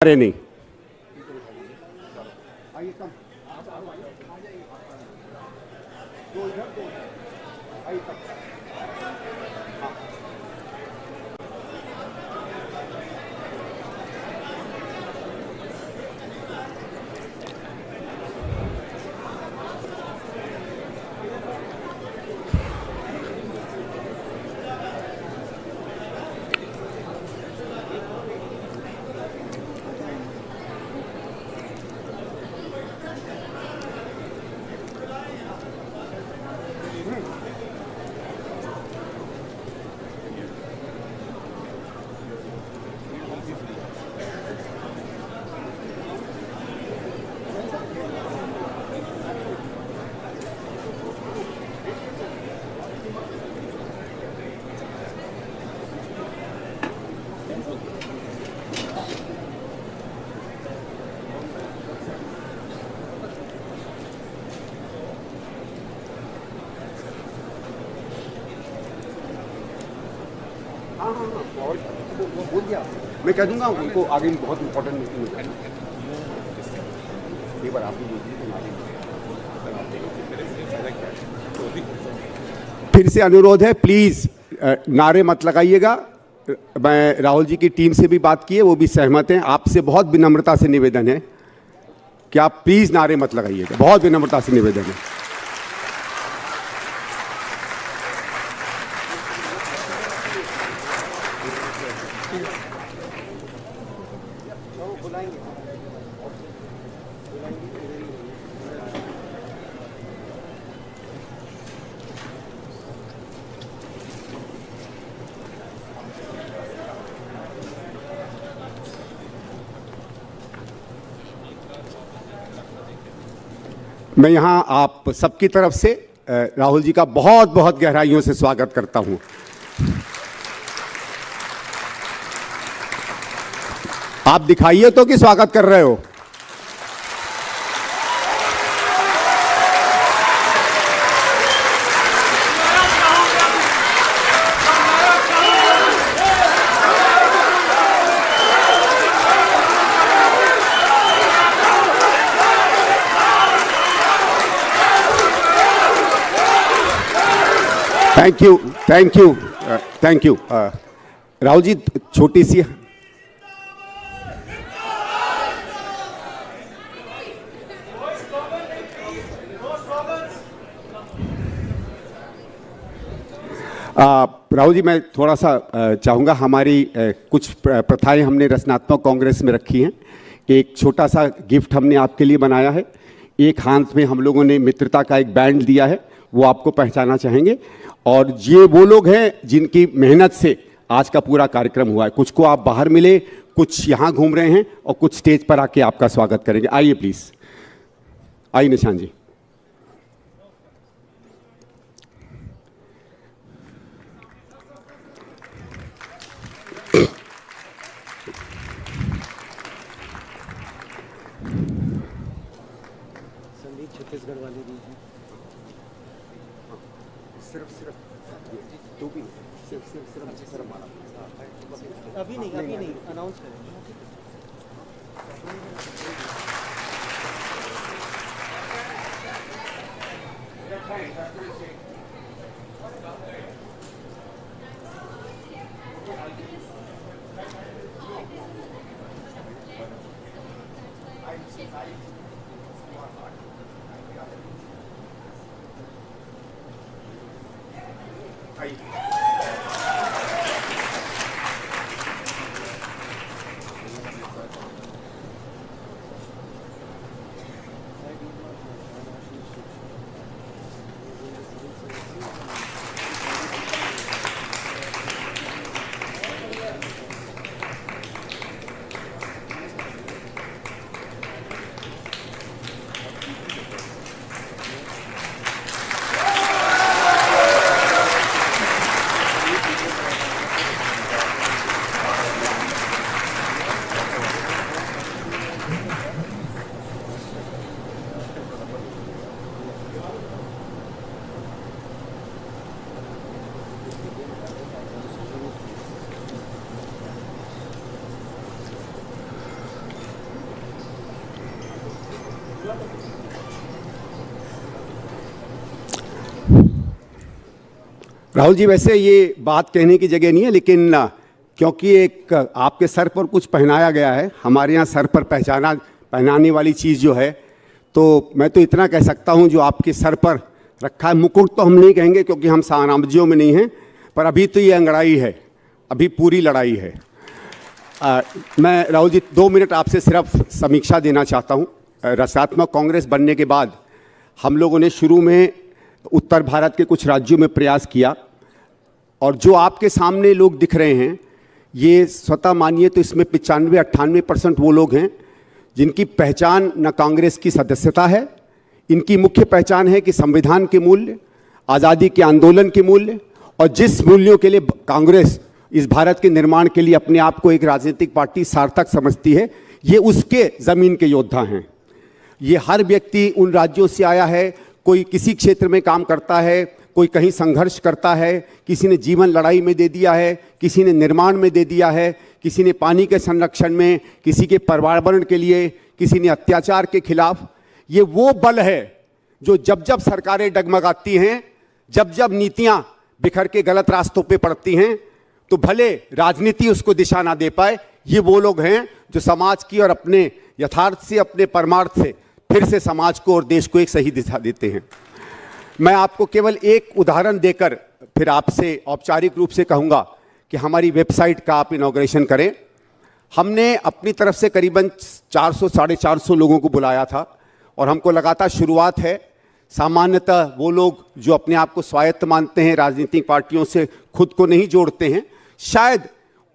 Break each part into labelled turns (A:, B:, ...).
A: अरे नहीं, और वो बोल दिया, मैं कह दूंगा उनको आगे बहुत इंपॉर्टेंट मीटिंग है। एक बार आप भी फिर से अनुरोध है, प्लीज नारे मत लगाइएगा। मैं राहुल जी की टीम से भी बात की है, वो भी सहमत हैं। आपसे बहुत विनम्रता से निवेदन है कि आप प्लीज नारे मत लगाइएगा, बहुत विनम्रता से निवेदन है। मैं यहाँ आप सबकी तरफ से राहुल जी का बहुत बहुत गहराइयों से स्वागत करता हूँ। आप दिखाइए तो कि स्वागत कर रहे हो। Thank you, thank you, thank you. Rahul ji, छोटी सी राहुल जी, मैं थोड़ा सा चाहूँगा, हमारी कुछ प्रथाएं हमने रचनात्मक कांग्रेस में रखी हैं। एक छोटा सा गिफ्ट हमने आपके लिए बनाया है। एक हाथ में हम लोगों ने मित्रता का एक बैंड दिया है, वो आपको पहचाना चाहेंगे। और ये वो लोग हैं जिनकी मेहनत से आज का पूरा कार्यक्रम हुआ है। कुछ को आप बाहर मिले, कुछ यहाँ घूम रहे हैं और कुछ स्टेज पर आके आपका स्वागत करेंगे। आइए प्लीज, आइए निशान जी।
B: संदीप छत्तीसगढ़ वाले भी हैं।
A: सिर्फ टोपी, सिर्फ मारा।
B: अभी नहीं अनाउंस करेंगे।
A: राहुल जी, वैसे ये बात कहने की जगह नहीं है, लेकिन क्योंकि एक आपके सर पर कुछ पहनाया गया है, हमारे यहाँ सर पर पहनाने वाली चीज़ जो है, तो मैं तो इतना कह सकता हूँ जो आपके सर पर रखा है, मुकुट तो हम नहीं कहेंगे क्योंकि हम साम्राज्यों में नहीं हैं, पर अभी तो ये अंगड़ाई है, अभी पूरी लड़ाई है। मैं राहुल जी 2 मिनट आपसे सिर्फ समीक्षा देना चाहता हूँ। रचनात्मक कांग्रेस बनने के बाद हम लोगों ने शुरू में उत्तर भारत के कुछ राज्यों में प्रयास किया, और जो आपके सामने लोग दिख रहे हैं, ये स्वतः मानिए तो इसमें 95-98% वो लोग हैं जिनकी पहचान न कांग्रेस की सदस्यता है, इनकी मुख्य पहचान है कि संविधान के मूल्य, आज़ादी के आंदोलन के मूल्य, और जिस मूल्यों के लिए कांग्रेस इस भारत के निर्माण के लिए अपने आप को एक राजनीतिक पार्टी सार्थक समझती है, ये उसके ज़मीन के योद्धा हैं। ये हर व्यक्ति उन राज्यों से आया है, कोई किसी क्षेत्र में काम करता है, कोई कहीं संघर्ष करता है, किसी ने जीवन लड़ाई में दे दिया है, किसी ने निर्माण में दे दिया है, किसी ने पानी के संरक्षण में, किसी के पर्यावरण के लिए, किसी ने अत्याचार के खिलाफ। ये वो बल है जो जब जब सरकारें डगमगाती हैं, जब जब नीतियां बिखर के गलत रास्तों पे पड़ती हैं, तो भले राजनीति उसको दिशा ना दे पाए, ये वो लोग हैं जो समाज की और अपने यथार्थ से, अपने परमार्थ से फिर से समाज को और देश को एक सही दिशा देते हैं। मैं आपको केवल एक उदाहरण देकर फिर आपसे औपचारिक रूप से कहूँगा कि हमारी वेबसाइट का आप इनॉग्रेशन करें। हमने अपनी तरफ से करीबन 400-450 लोगों को बुलाया था, और हमको लगा था शुरुआत है। सामान्यतः वो लोग जो अपने आप को स्वायत्त मानते हैं, राजनीतिक पार्टियों से खुद को नहीं जोड़ते हैं, शायद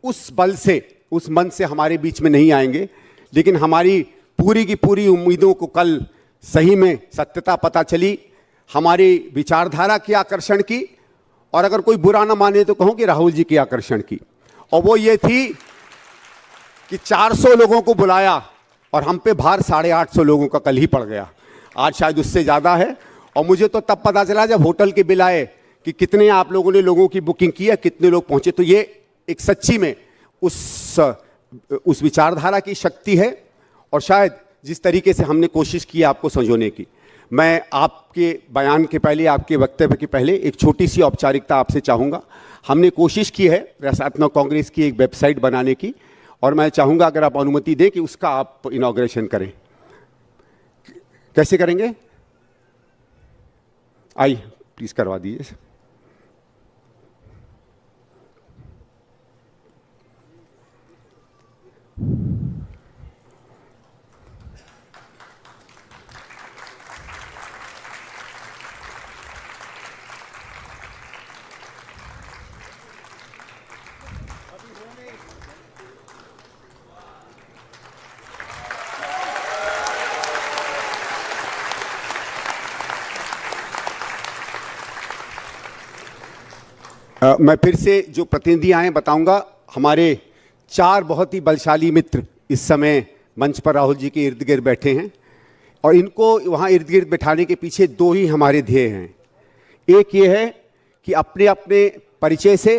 A: उस बल से, उस मन से हमारे बीच में नहीं आएंगे, लेकिन हमारी पूरी की पूरी उम्मीदों को कल सही में सत्यता पता चली, हमारी विचारधारा के आकर्षण की, और अगर कोई बुरा ना माने तो कहूँ कि राहुल जी के आकर्षण की। और वो ये थी कि 400 लोगों को बुलाया और हम पे भार 850 लोगों का कल ही पड़ गया, आज शायद उससे ज़्यादा है। और मुझे तो तब पता चला जब होटल के बिल आए कि कितने आप लोगों ने लोगों की बुकिंग की है, कितने लोग पहुँचे। तो ये एक सच्ची में उस विचारधारा की शक्ति है, और शायद जिस तरीके से हमने कोशिश की आपको संजोने की। मैं आपके बयान के पहले, आपके वक्तव्य के पहले एक छोटी सी औपचारिकता आपसे चाहूँगा। हमने कोशिश की है रचनात्मक कांग्रेस की एक वेबसाइट बनाने की, और मैं चाहूँगा अगर आप अनुमति दें कि उसका आप इनॉग्रेशन करें। कैसे करेंगे? आइए प्लीज़ करवा दीजिए। मैं फिर से जो प्रतिनिधि आए बताऊंगा। हमारे 4 बहुत ही बलशाली मित्र इस समय मंच पर राहुल जी के इर्द गिर्द बैठे हैं, और इनको वहाँ इर्द गिर्द बैठाने के पीछे 2 ही हमारे ध्येय हैं। एक ये है कि अपने अपने परिचय से,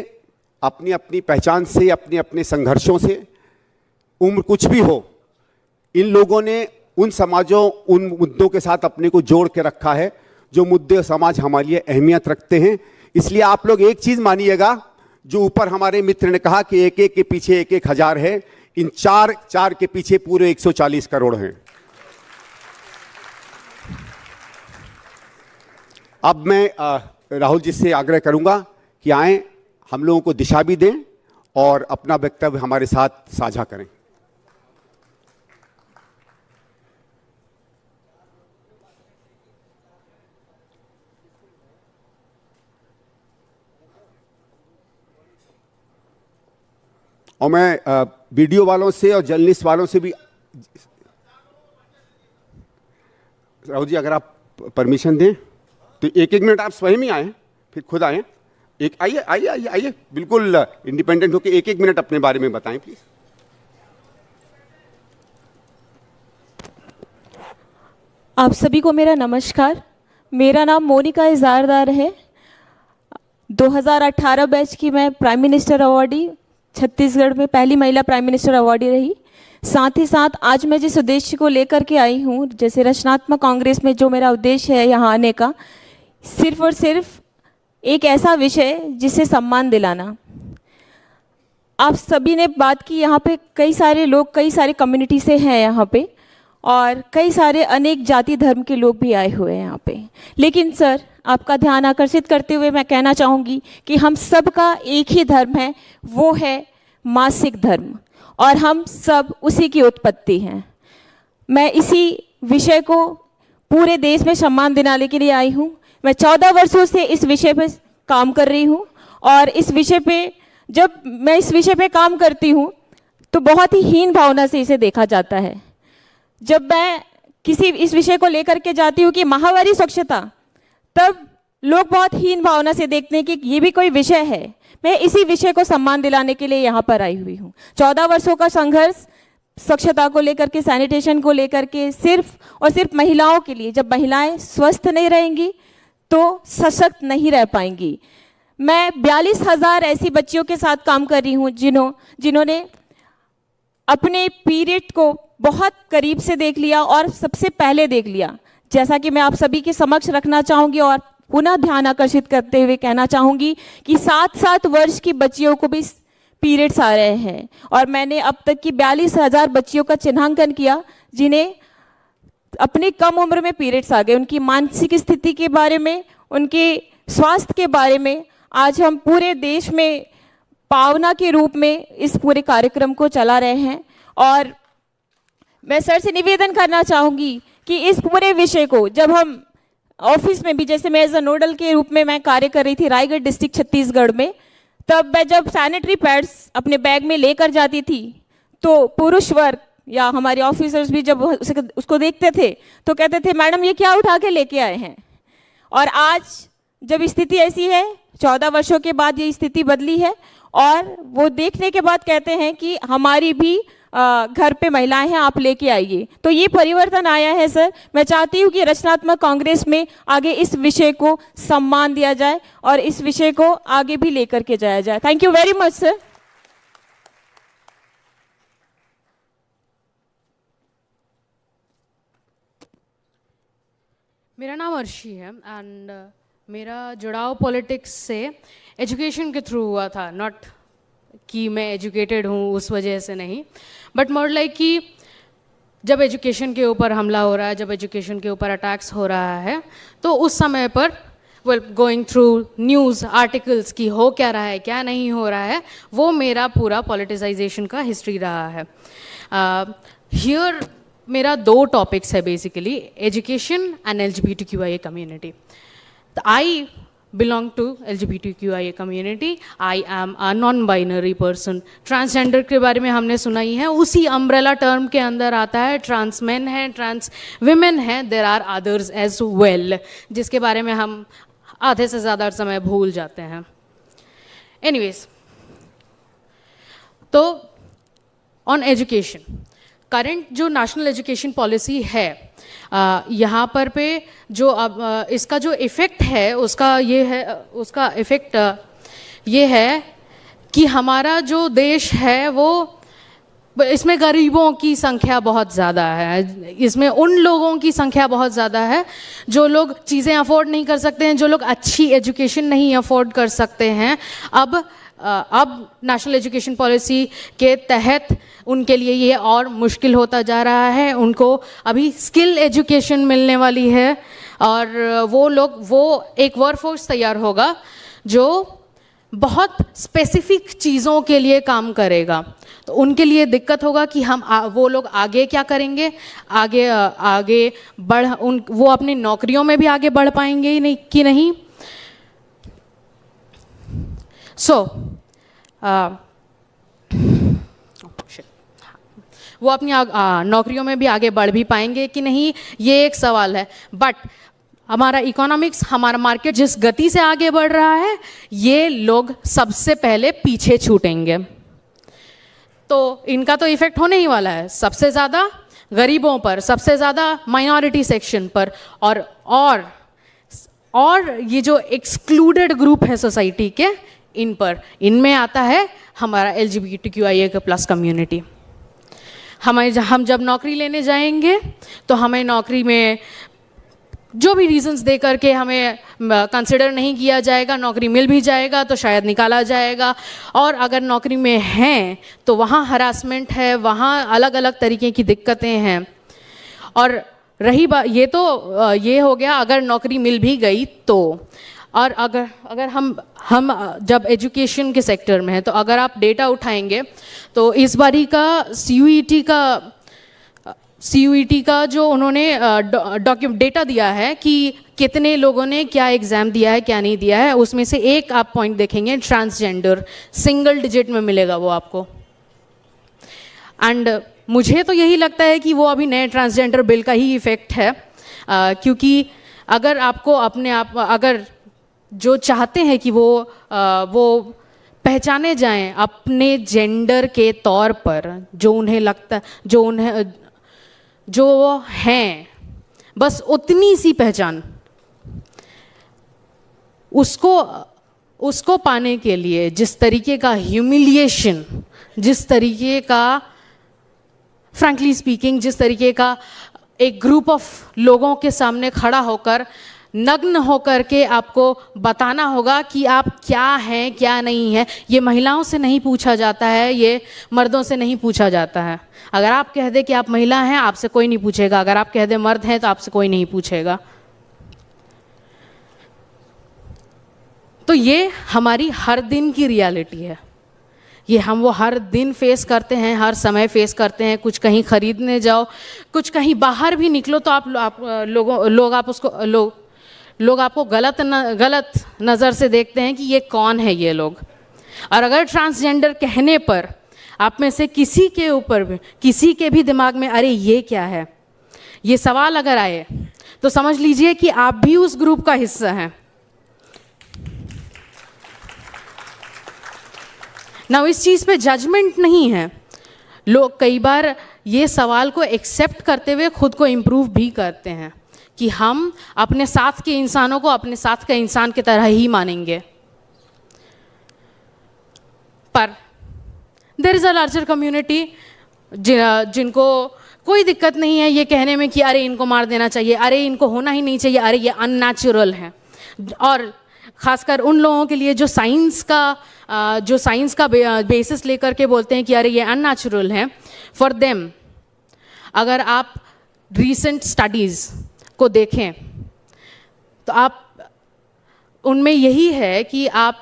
A: अपनी अपनी पहचान से, अपने अपने संघर्षों से, उम्र कुछ भी हो, इन लोगों ने उन समाजों, उन मुद्दों के साथ अपने को जोड़ के रखा है जो मुद्दे समाज हमारे लिए अहमियत रखते हैं। इसलिए आप लोग एक चीज मानिएगा, जो ऊपर हमारे मित्र ने कहा कि एक एक के पीछे 1-1 हजार है, इन 4 के पीछे पूरे 140 करोड़ हैं। अब मैं राहुल जी से आग्रह करूंगा कि आए, हम लोगों को दिशा भी दें और अपना वक्तव्य हमारे साथ साझा करें। और मैं वीडियो वालों से और जर्नलिस्ट वालों से भी, राहुल जी अगर आप परमिशन दें तो 1-1 मिनट आप स्वयं ही आए, फिर खुद आए। आइए आइए आइए आइए, बिल्कुल इंडिपेंडेंट होकर 1-1 मिनट अपने बारे में बताएं प्लीज।
C: आप सभी को मेरा नमस्कार। मेरा नाम मोनिका इजारदार है। 2018 बैच की मैं प्राइम मिनिस्टर अवार्डी, छत्तीसगढ़ में पहली महिला प्राइम मिनिस्टर अवार्डी रही। साथ ही साथ आज मैं जिस उद्देश्य को लेकर के आई हूँ, जैसे रचनात्मक कांग्रेस में जो मेरा उद्देश्य है यहाँ आने का, सिर्फ और सिर्फ एक ऐसा विषय जिसे सम्मान दिलाना। आप सभी ने बात की, यहाँ पे कई सारे लोग कई सारे कम्युनिटी से हैं यहाँ पे, और कई सारे अनेक जाति धर्म के लोग भी आए हुए हैं यहाँ पे। लेकिन सर, आपका ध्यान आकर्षित करते हुए मैं कहना चाहूँगी कि हम सबका एक ही धर्म है, वो है मासिक धर्म, और हम सब उसी की उत्पत्ति हैं। मैं इसी विषय को पूरे देश में सम्मान दिलाने के लिए आई हूँ। मैं 14 वर्षों से इस विषय पर काम कर रही हूँ, और इस विषय पे जब मैं इस विषय पे काम करती हूँ तो बहुत ही हीन भावना से इसे देखा जाता है। जब मैं किसी इस विषय को लेकर के जाती हूँ कि माहवारी स्वच्छता, तब लोग बहुत हीन भावना से देखते हैं कि ये भी कोई विषय है। मैं इसी विषय को सम्मान दिलाने के लिए यहाँ पर आई हुई हूँ। 14 वर्षों का संघर्ष स्वच्छता को लेकर के, सैनिटेशन को लेकर के, सिर्फ और सिर्फ महिलाओं के लिए। जब महिलाएं स्वस्थ नहीं रहेंगी तो सशक्त नहीं रह पाएंगी। मैं 42,000 ऐसी बच्चियों के साथ काम कर रही हूँ जिन्होंने अपने पीरियड को बहुत करीब से देख लिया और सबसे पहले देख लिया। जैसा कि मैं आप सभी के समक्ष रखना चाहूँगी और पुनः ध्यान आकर्षित करते हुए कहना चाहूँगी कि 7-7 वर्ष की बच्चियों को भी पीरियड्स आ रहे हैं, और मैंने अब तक की 42,000 बच्चियों का चिन्हांकन किया जिन्हें अपनी कम उम्र में पीरियड्स आ गए। उनकी मानसिक स्थिति के बारे में, उनके स्वास्थ्य के बारे में आज हम पूरे देश में पावना के रूप में इस पूरे कार्यक्रम को चला रहे हैं। और मैं सर से निवेदन करना चाहूँगी कि इस पूरे विषय को जब हम ऑफिस में भी, जैसे मैं एज अ नोडल के रूप में मैं कार्य कर रही थी रायगढ़ डिस्ट्रिक्ट छत्तीसगढ़ में, तब मैं जब सैनिटरी पैड्स अपने बैग में लेकर जाती थी तो पुरुष वर्ग या हमारे ऑफिसर्स भी जब उसको देखते थे तो कहते थे, मैडम ये क्या उठा के लेके आए हैं। और आज जब स्थिति ऐसी है, 14 वर्षों के बाद ये स्थिति बदली है, और वो देखने के बाद कहते हैं कि हमारी भी घर पे महिलाएं हैं, आप लेके आइए। तो ये परिवर्तन आया है सर। मैं चाहती हूँ कि रचनात्मक कांग्रेस में आगे इस विषय को सम्मान दिया जाए और इस विषय को आगे भी लेकर के जाया जाए। Thank you very much sir.
D: मेरा नाम अर्शी है एंड मेरा जुड़ाव पॉलिटिक्स से एजुकेशन के थ्रू हुआ था। नॉट कि मैं एजुकेटेड हूँ उस वजह से नहीं, बट मोर लाइक कि जब एजुकेशन के ऊपर हमला हो रहा है, जब एजुकेशन के ऊपर अटैक्स हो रहा है, तो उस समय पर गोइंग थ्रू न्यूज़ आर्टिकल्स की हो क्या रहा है, क्या नहीं हो रहा है, वो मेरा पूरा पॉलिटिसाइजेशन का हिस्ट्री रहा है। हियर मेरा 2 टॉपिक्स है basically, education and LGBTQIA community. I belong to LGBTQIA community. I am a non-binary person. Transgender के बारे में हमने सुना ही है, उसी अम्ब्रेला टर्म के अंदर आता है। ट्रांस मैन है, ट्रांस विमेन है, there are others as well, जिसके बारे में हम आधे से ज़्यादा समय भूल जाते हैं। एनीवेज, तो ऑन एजुकेशन, करंट जो नेशनल एजुकेशन पॉलिसी है, यहाँ पर पे जो अब इसका जो इफ़ेक्ट है उसका इफ़ेक्ट ये है कि हमारा जो देश है वो, इसमें गरीबों की संख्या बहुत ज़्यादा है। इसमें उन लोगों की संख्या बहुत ज़्यादा है जो लोग चीज़ें अफोर्ड नहीं कर सकते हैं, जो लोग अच्छी एजुकेशन नहीं अफोर्ड कर सकते हैं। अब नेशनल एजुकेशन पॉलिसी के तहत उनके लिए ये और मुश्किल होता जा रहा है। उनको अभी स्किल एजुकेशन मिलने वाली है और वो एक वर्कफोर्स तैयार होगा जो बहुत स्पेसिफिक चीज़ों के लिए काम करेगा। तो उनके लिए दिक्कत होगा कि वो लोग आगे क्या करेंगे, आगे वो अपनी नौकरियों में भी आगे बढ़ पाएंगे ही नहीं कि नहीं। वो अपनी नौकरियों में भी आगे बढ़ भी पाएंगे कि नहीं, ये एक सवाल है। बट हमारा इकोनॉमिक्स, हमारा मार्केट जिस गति से आगे बढ़ रहा है, ये लोग सबसे पहले पीछे छूटेंगे। तो इनका तो इफेक्ट होने ही वाला है, सबसे ज़्यादा गरीबों पर, सबसे ज़्यादा माइनॉरिटी सेक्शन पर, और ये जो एक्सक्लूडेड ग्रुप है सोसाइटी के, इन पर, इनमें आता है हमारा LGBTQIA प्लस कम्युनिटी। हम जब नौकरी लेने जाएंगे तो हमें नौकरी में जो भी रीजंस दे करके हमें कंसिडर नहीं किया जाएगा, नौकरी मिल भी जाएगा तो शायद निकाला जाएगा, और अगर नौकरी में हैं तो वहाँ हरासमेंट है, वहाँ अलग अलग तरीके की दिक्कतें हैं। और रही बात, ये तो ये हो गया अगर नौकरी मिल भी गई तो। और अगर हम जब एजुकेशन के सेक्टर में हैं तो अगर आप डेटा उठाएंगे तो इस बारी का CUET का जो उन्होंने डेटा दिया है कि कितने लोगों ने क्या एग्ज़ाम दिया है क्या नहीं दिया है, उसमें से एक आप पॉइंट देखेंगे ट्रांसजेंडर, सिंगल डिजिट में मिलेगा वो आपको। एंड मुझे तो यही लगता है कि वो अभी नए ट्रांसजेंडर बिल का ही इफ़ेक्ट है, क्योंकि अगर आपको अपने आप, अगर जो चाहते हैं कि वो पहचाने जाएं अपने जेंडर के तौर पर, जो उन्हें लगता, जो वो हैं, बस उतनी सी पहचान, उसको पाने के लिए जिस तरीके का ह्यूमिलिएशन, जिस तरीके का फ्रैंकली स्पीकिंग, जिस तरीके का एक ग्रुप ऑफ लोगों के सामने खड़ा होकर नग्न होकर के आपको बताना होगा कि आप क्या हैं क्या नहीं है, ये महिलाओं से नहीं पूछा जाता है, ये मर्दों से नहीं पूछा जाता है। अगर आप कह दे कि आप महिला हैं आपसे कोई नहीं पूछेगा, अगर आप कह दे मर्द हैं तो आपसे कोई नहीं पूछेगा। तो ये हमारी हर दिन की रियलिटी है, ये हम वो हर दिन फेस करते हैं, हर समय फेस करते हैं। कुछ कहीं खरीदने जाओ, कुछ कहीं बाहर भी निकलो तो लोग आपको गलत नज़र से देखते हैं कि ये कौन है ये लोग। और अगर ट्रांसजेंडर कहने पर आप में से किसी के ऊपर भी, किसी के भी दिमाग में अरे ये क्या है, ये सवाल अगर आए तो समझ लीजिए कि आप भी उस ग्रुप का हिस्सा हैं। ना इस चीज़ पे जजमेंट नहीं है, लोग कई बार ये सवाल को एक्सेप्ट करते हुए खुद को इम्प्रूव भी करते हैं कि हम अपने साथ के इंसानों को अपने साथ के इंसान की तरह ही मानेंगे। पर there is a larger community जिनको कोई दिक्कत नहीं है ये कहने में कि अरे इनको मार देना चाहिए, अरे इनको होना ही नहीं चाहिए, अरे ये अननेचुरल है। और ख़ासकर उन लोगों के लिए जो साइंस का बेसिस लेकर के बोलते हैं कि अरे ये अननेचुरल है, फॉर देम अगर आप रीसेंट स्टडीज़ को देखें तो आप उनमें यही है कि आप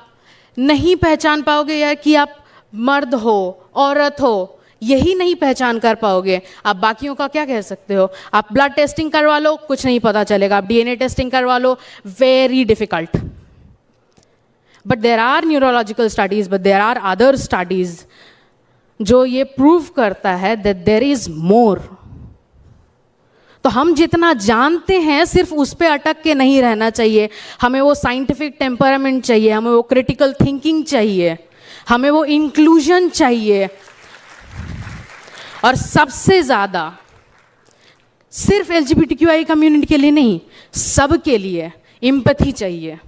D: नहीं पहचान पाओगे यार कि आप मर्द हो औरत हो, यही नहीं पहचान कर पाओगे। आप बाकियों का क्या कह सकते हो? आप ब्लड टेस्टिंग करवा लो, कुछ नहीं पता चलेगा। आप DNA टेस्टिंग करवा लो, very difficult. But there are neurological studies, but there are other studies जो ये प्रूव करता है दैट देर इज़ मोर। तो हम जितना जानते हैं सिर्फ उस पे अटक के नहीं रहना चाहिए, हमें वो साइंटिफिक टेम्परामेंट चाहिए, हमें वो क्रिटिकल थिंकिंग चाहिए, हमें वो इंक्लूजन चाहिए, और सबसे ज़्यादा सिर्फ LGBTQI कम्युनिटी के लिए नहीं, सब के लिए एम्पैथी चाहिए।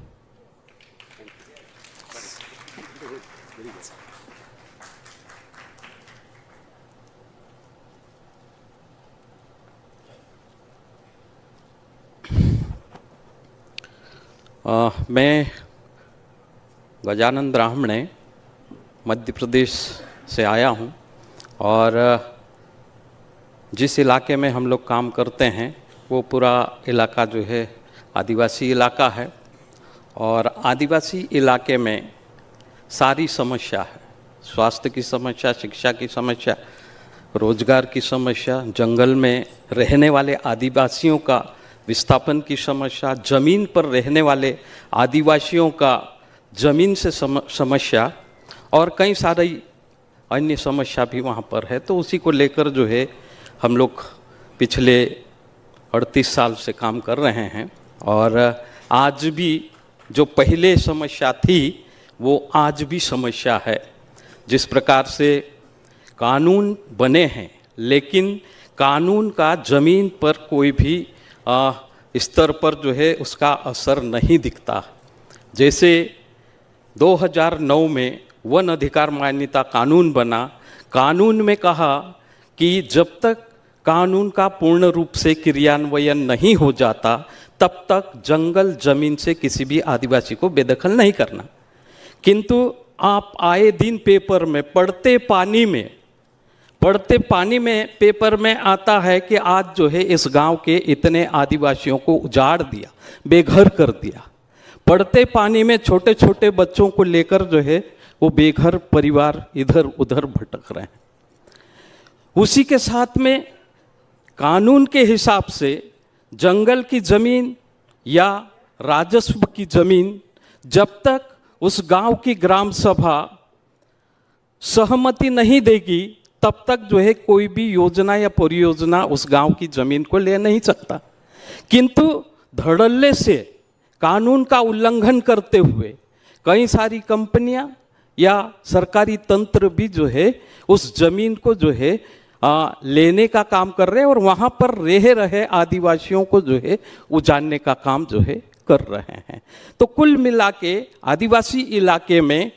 E: मैं गजानन ब्राह्मणे मध्य प्रदेश से आया हूँ, और जिस इलाके में हम लोग काम करते हैं वो पूरा इलाका जो है आदिवासी इलाका है। और आदिवासी इलाके में सारी समस्या है, स्वास्थ्य की समस्या, शिक्षा की समस्या, रोजगार की समस्या, जंगल में रहने वाले आदिवासियों का विस्थापन की समस्या, ज़मीन पर रहने वाले आदिवासियों का ज़मीन से समस्या, और कई सारी अन्य समस्या भी वहाँ पर है। तो उसी को लेकर जो है हम लोग पिछले 38 साल से काम कर रहे हैं, और आज भी जो पहले समस्या थी वो आज भी समस्या है। जिस प्रकार से कानून बने हैं लेकिन कानून का ज़मीन पर कोई भी स्तर पर जो है उसका असर नहीं दिखता। जैसे 2009 में वन अधिकार मान्यता कानून बना, कानून में कहा कि जब तक कानून का पूर्ण रूप से क्रियान्वयन नहीं हो जाता तब तक जंगल जमीन से किसी भी आदिवासी को बेदखल नहीं करना। किंतु आप आए दिन पेपर में पढ़ते पानी में पेपर में आता है कि आज जो है इस गांव के इतने आदिवासियों को उजाड़ दिया, बेघर कर दिया। पढ़ते पानी में छोटे छोटे बच्चों को लेकर जो है वो बेघर परिवार इधर उधर भटक रहे हैं। उसी के साथ में कानून के हिसाब से जंगल की जमीन या राजस्व की जमीन जब तक उस गांव की ग्राम सभा सहमति नहीं देगी तब तक जो है कोई भी योजना या परियोजना उस गांव की जमीन को ले नहीं सकता। किंतु धड़ल्ले से कानून का उल्लंघन करते हुए कई सारी कंपनियां या सरकारी तंत्र भी जो है उस जमीन को जो है लेने का काम कर रहे हैं और वहां पर रह रहे आदिवासियों को जो है उजाड़ने का काम जो है कर रहे हैं। तो कुल मिला के आदिवासी इलाके में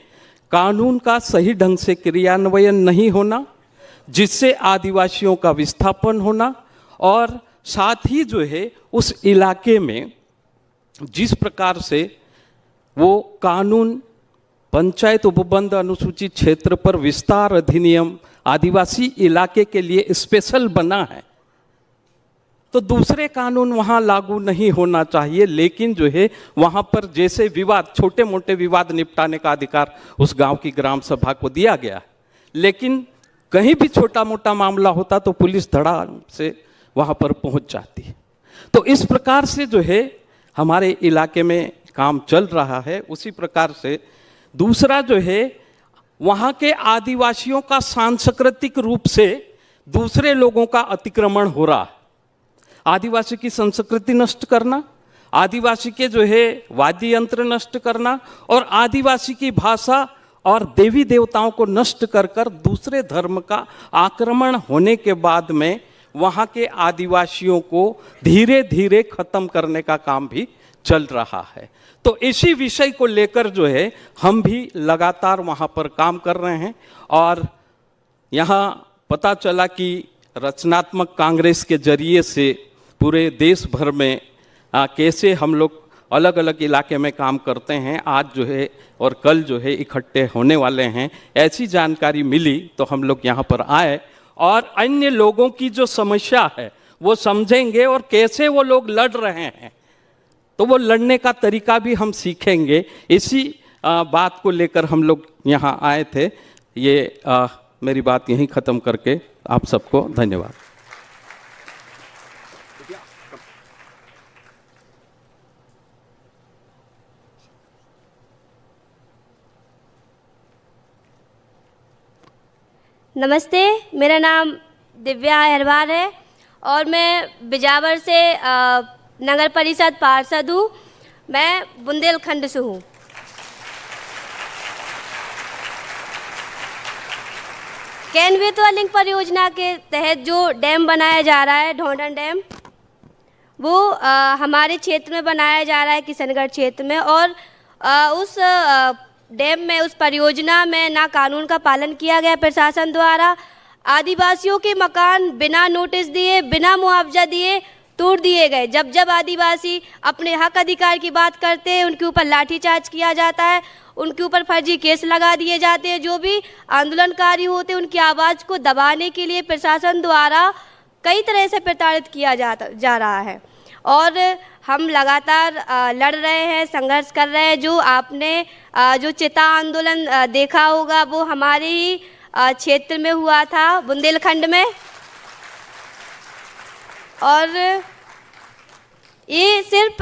E: कानून का सही ढंग से क्रियान्वयन नहीं होना, जिससे आदिवासियों का विस्थापन होना और साथ ही जो है उस इलाके में जिस प्रकार से वो कानून पंचायत उपबंध अनुसूचित क्षेत्र पर विस्तार अधिनियम आदिवासी इलाके के लिए स्पेशल बना है, तो दूसरे कानून वहाँ लागू नहीं होना चाहिए। लेकिन जो है वहाँ पर जैसे विवाद, छोटे मोटे विवाद निपटाने का अधिकार उस गांव की ग्राम सभा को दिया गया है, लेकिन कहीं भी छोटा मोटा मामला होता तो पुलिस धड़ाम से वहाँ पर पहुँच जाती है। तो इस प्रकार से जो है हमारे इलाके में काम चल रहा है। उसी प्रकार से दूसरा जो है वहाँ के आदिवासियों का सांस्कृतिक रूप से दूसरे लोगों का अतिक्रमण हो रहा है। आदिवासी की संस्कृति नष्ट करना, आदिवासी के जो है वाद्य यंत्र नष्ट करना और आदिवासी की भाषा और देवी देवताओं को नष्ट कर कर दूसरे धर्म का आक्रमण होने के बाद में वहाँ के आदिवासियों को धीरे धीरे खत्म करने का काम भी चल रहा है। तो इसी विषय को लेकर जो है हम भी लगातार वहाँ पर काम कर रहे हैं और यहाँ पता चला कि रचनात्मक कांग्रेस के जरिए से पूरे देश भर में कैसे हम लोग अलग अलग इलाके में काम करते हैं, आज जो है और कल जो है इकट्ठे होने वाले हैं। ऐसी जानकारी मिली तो हम लोग यहाँ पर आए और अन्य लोगों की जो समस्या है वो समझेंगे और कैसे वो लोग लड़ रहे हैं, तो वो लड़ने का तरीका भी हम सीखेंगे। इसी बात को लेकर हम लोग यहाँ आए थे। ये मेरी बात यहीं ख़त्म करके आप सबको धन्यवाद।
F: नमस्ते, मेरा नाम दिव्या अहरवार है और मैं बिजावर से नगर परिषद पार्षद हूँ। मैं बुंदेलखंड से हूँ। कैन बेतवा लिंक परियोजना के तहत जो डैम बनाया जा रहा है, ढोंढन डैम, वो हमारे क्षेत्र में बनाया जा रहा है, किशनगढ़ क्षेत्र में। और उस डैम में, उस परियोजना में ना कानून का पालन किया गया प्रशासन द्वारा। आदिवासियों के मकान बिना नोटिस दिए, बिना मुआवजा दिए तोड़ दिए गए। जब जब आदिवासी अपने हक अधिकार की बात करते हैं उनके ऊपर लाठीचार्ज किया जाता है, उनके ऊपर फर्जी केस लगा दिए जाते हैं। जो भी आंदोलनकारी होते हैं उनकी आवाज़ को दबाने के लिए प्रशासन द्वारा कई तरह से प्रताड़ित किया जा रहा है और हम लगातार लड़ रहे हैं, संघर्ष कर रहे हैं। जो आपने जो चिता आंदोलन देखा होगा वो हमारे ही क्षेत्र में हुआ था, बुंदेलखंड में। और ये सिर्फ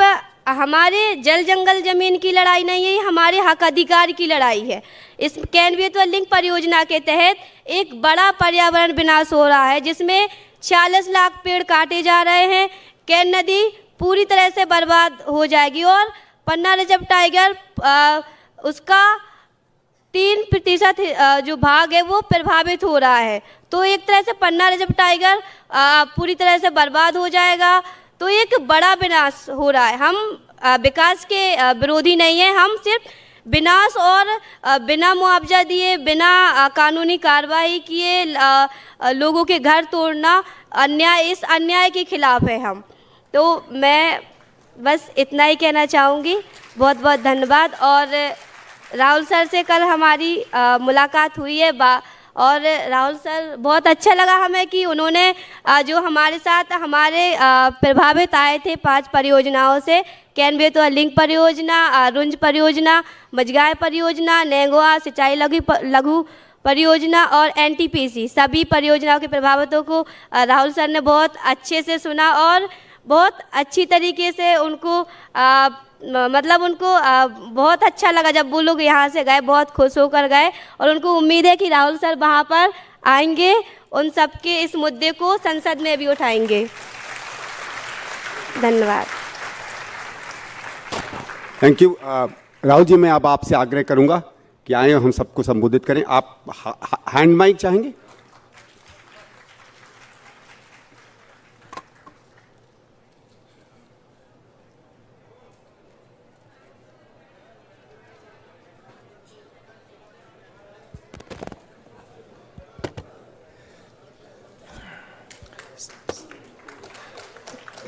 F: हमारे जल जंगल जमीन की लड़ाई नहीं है, ये हमारे हक अधिकार की लड़ाई है। इस कैन बेतवा लिंक परियोजना के तहत एक बड़ा पर्यावरण विनाश हो रहा है, जिसमें 46 लाख पेड़ काटे जा रहे हैं। कैन नदी पूरी तरह से बर्बाद हो जाएगी और पन्ना रिजर्व टाइगर उसका 3% जो भाग है वो प्रभावित हो रहा है। तो एक तरह से पन्ना रिजर्व टाइगर पूरी तरह से बर्बाद हो जाएगा। तो एक बड़ा विनाश हो रहा है। हम विकास के विरोधी नहीं हैं, हम सिर्फ विनाश और बिना मुआवजा दिए, बिना कानूनी कार्रवाई किए लोगों के घर तोड़ना अन्याय, इस अन्याय के खिलाफ है हम। तो मैं बस इतना ही कहना चाहूँगी। बहुत बहुत धन्यवाद। और राहुल सर से कल हमारी मुलाकात हुई है और राहुल सर बहुत अच्छा लगा हमें कि उन्होंने जो हमारे साथ हमारे प्रभावित आए थे 5 परियोजनाओं से, कैनवेतवा लिंक परियोजना, रुंज परियोजना, मझगांव परियोजना, नेंगवा सिंचाई लघु परियोजना और एनटीपीसी, सभी परियोजनाओं के प्रभावितों को राहुल सर ने बहुत अच्छे से सुना और बहुत अच्छी तरीके से उनको उनको बहुत अच्छा लगा जब वो लोग यहाँ से गए, बहुत खुश होकर गए। और उनको उम्मीद है कि राहुल सर वहाँ पर आएंगे, उन सब के इस मुद्दे को संसद में भी उठाएंगे। धन्यवाद।
A: Thank you. राहुल जी, मैं अब आपसे आग्रह करूंगा कि आए हम सबको संबोधित करें। आप हैंड माइक चाहेंगे?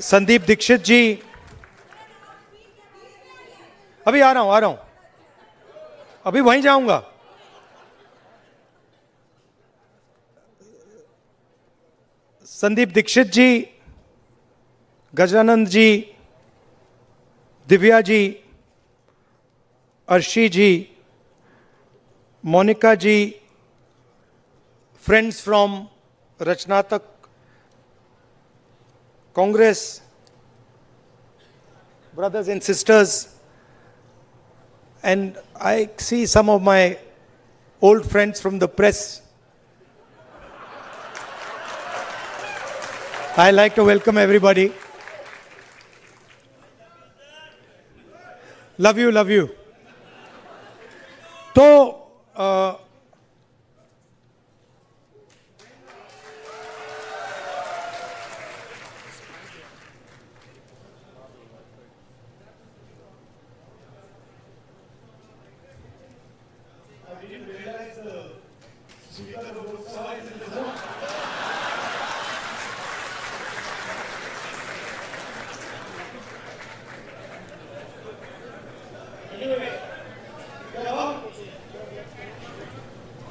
G: संदीप दीक्षित जी, अभी आ रहा हूं, अभी वहीं जाऊंगा। संदीप दीक्षित जी, गजानंद जी, दिव्या जी, अर्शी जी, मोनिका जी, फ्रेंड्स फ्रॉम रचनात्मक Congress, brothers and sisters, and I see some of my old friends from the press. I like to welcome everybody. Love you, love you. तो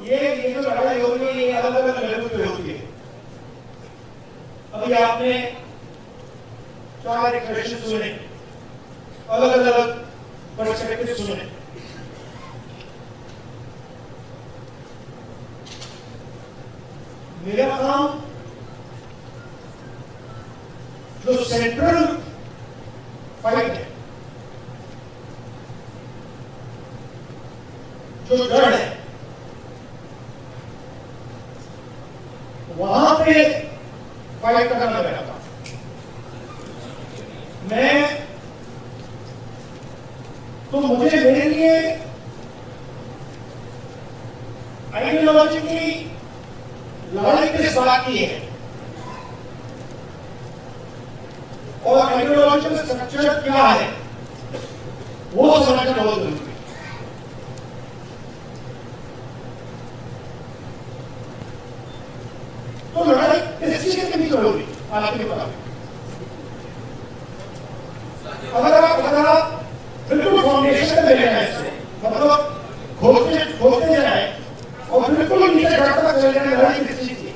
G: ये जो लड़ाई होती है ये अलग अलग लेवल पे होती है। अभी आपने 4 एक्सप्रेशन सुने, अलग अलग पर्सपेक्टिव सुने। मेरा काम जो सेंट्रल फाइट है, जो जड़ है, वहां पे फाइट करना मेरा काम। मुझे मेरे लिए आइडियोलॉजिकली लड़ाई किस बात की है और आइडियोलॉजिकल स्ट्रक्चर क्या है वो समझना बहुत जरूरी है। तो लड़ाई किस चीज के बीच में होगी आपके मुताबिक? अगर आप बिल्कुल फाउंडेशन में ले जाए, मतलब खोदते जाए और बिल्कुल नीचे तक चले जाए, लड़ाई किस चीज की?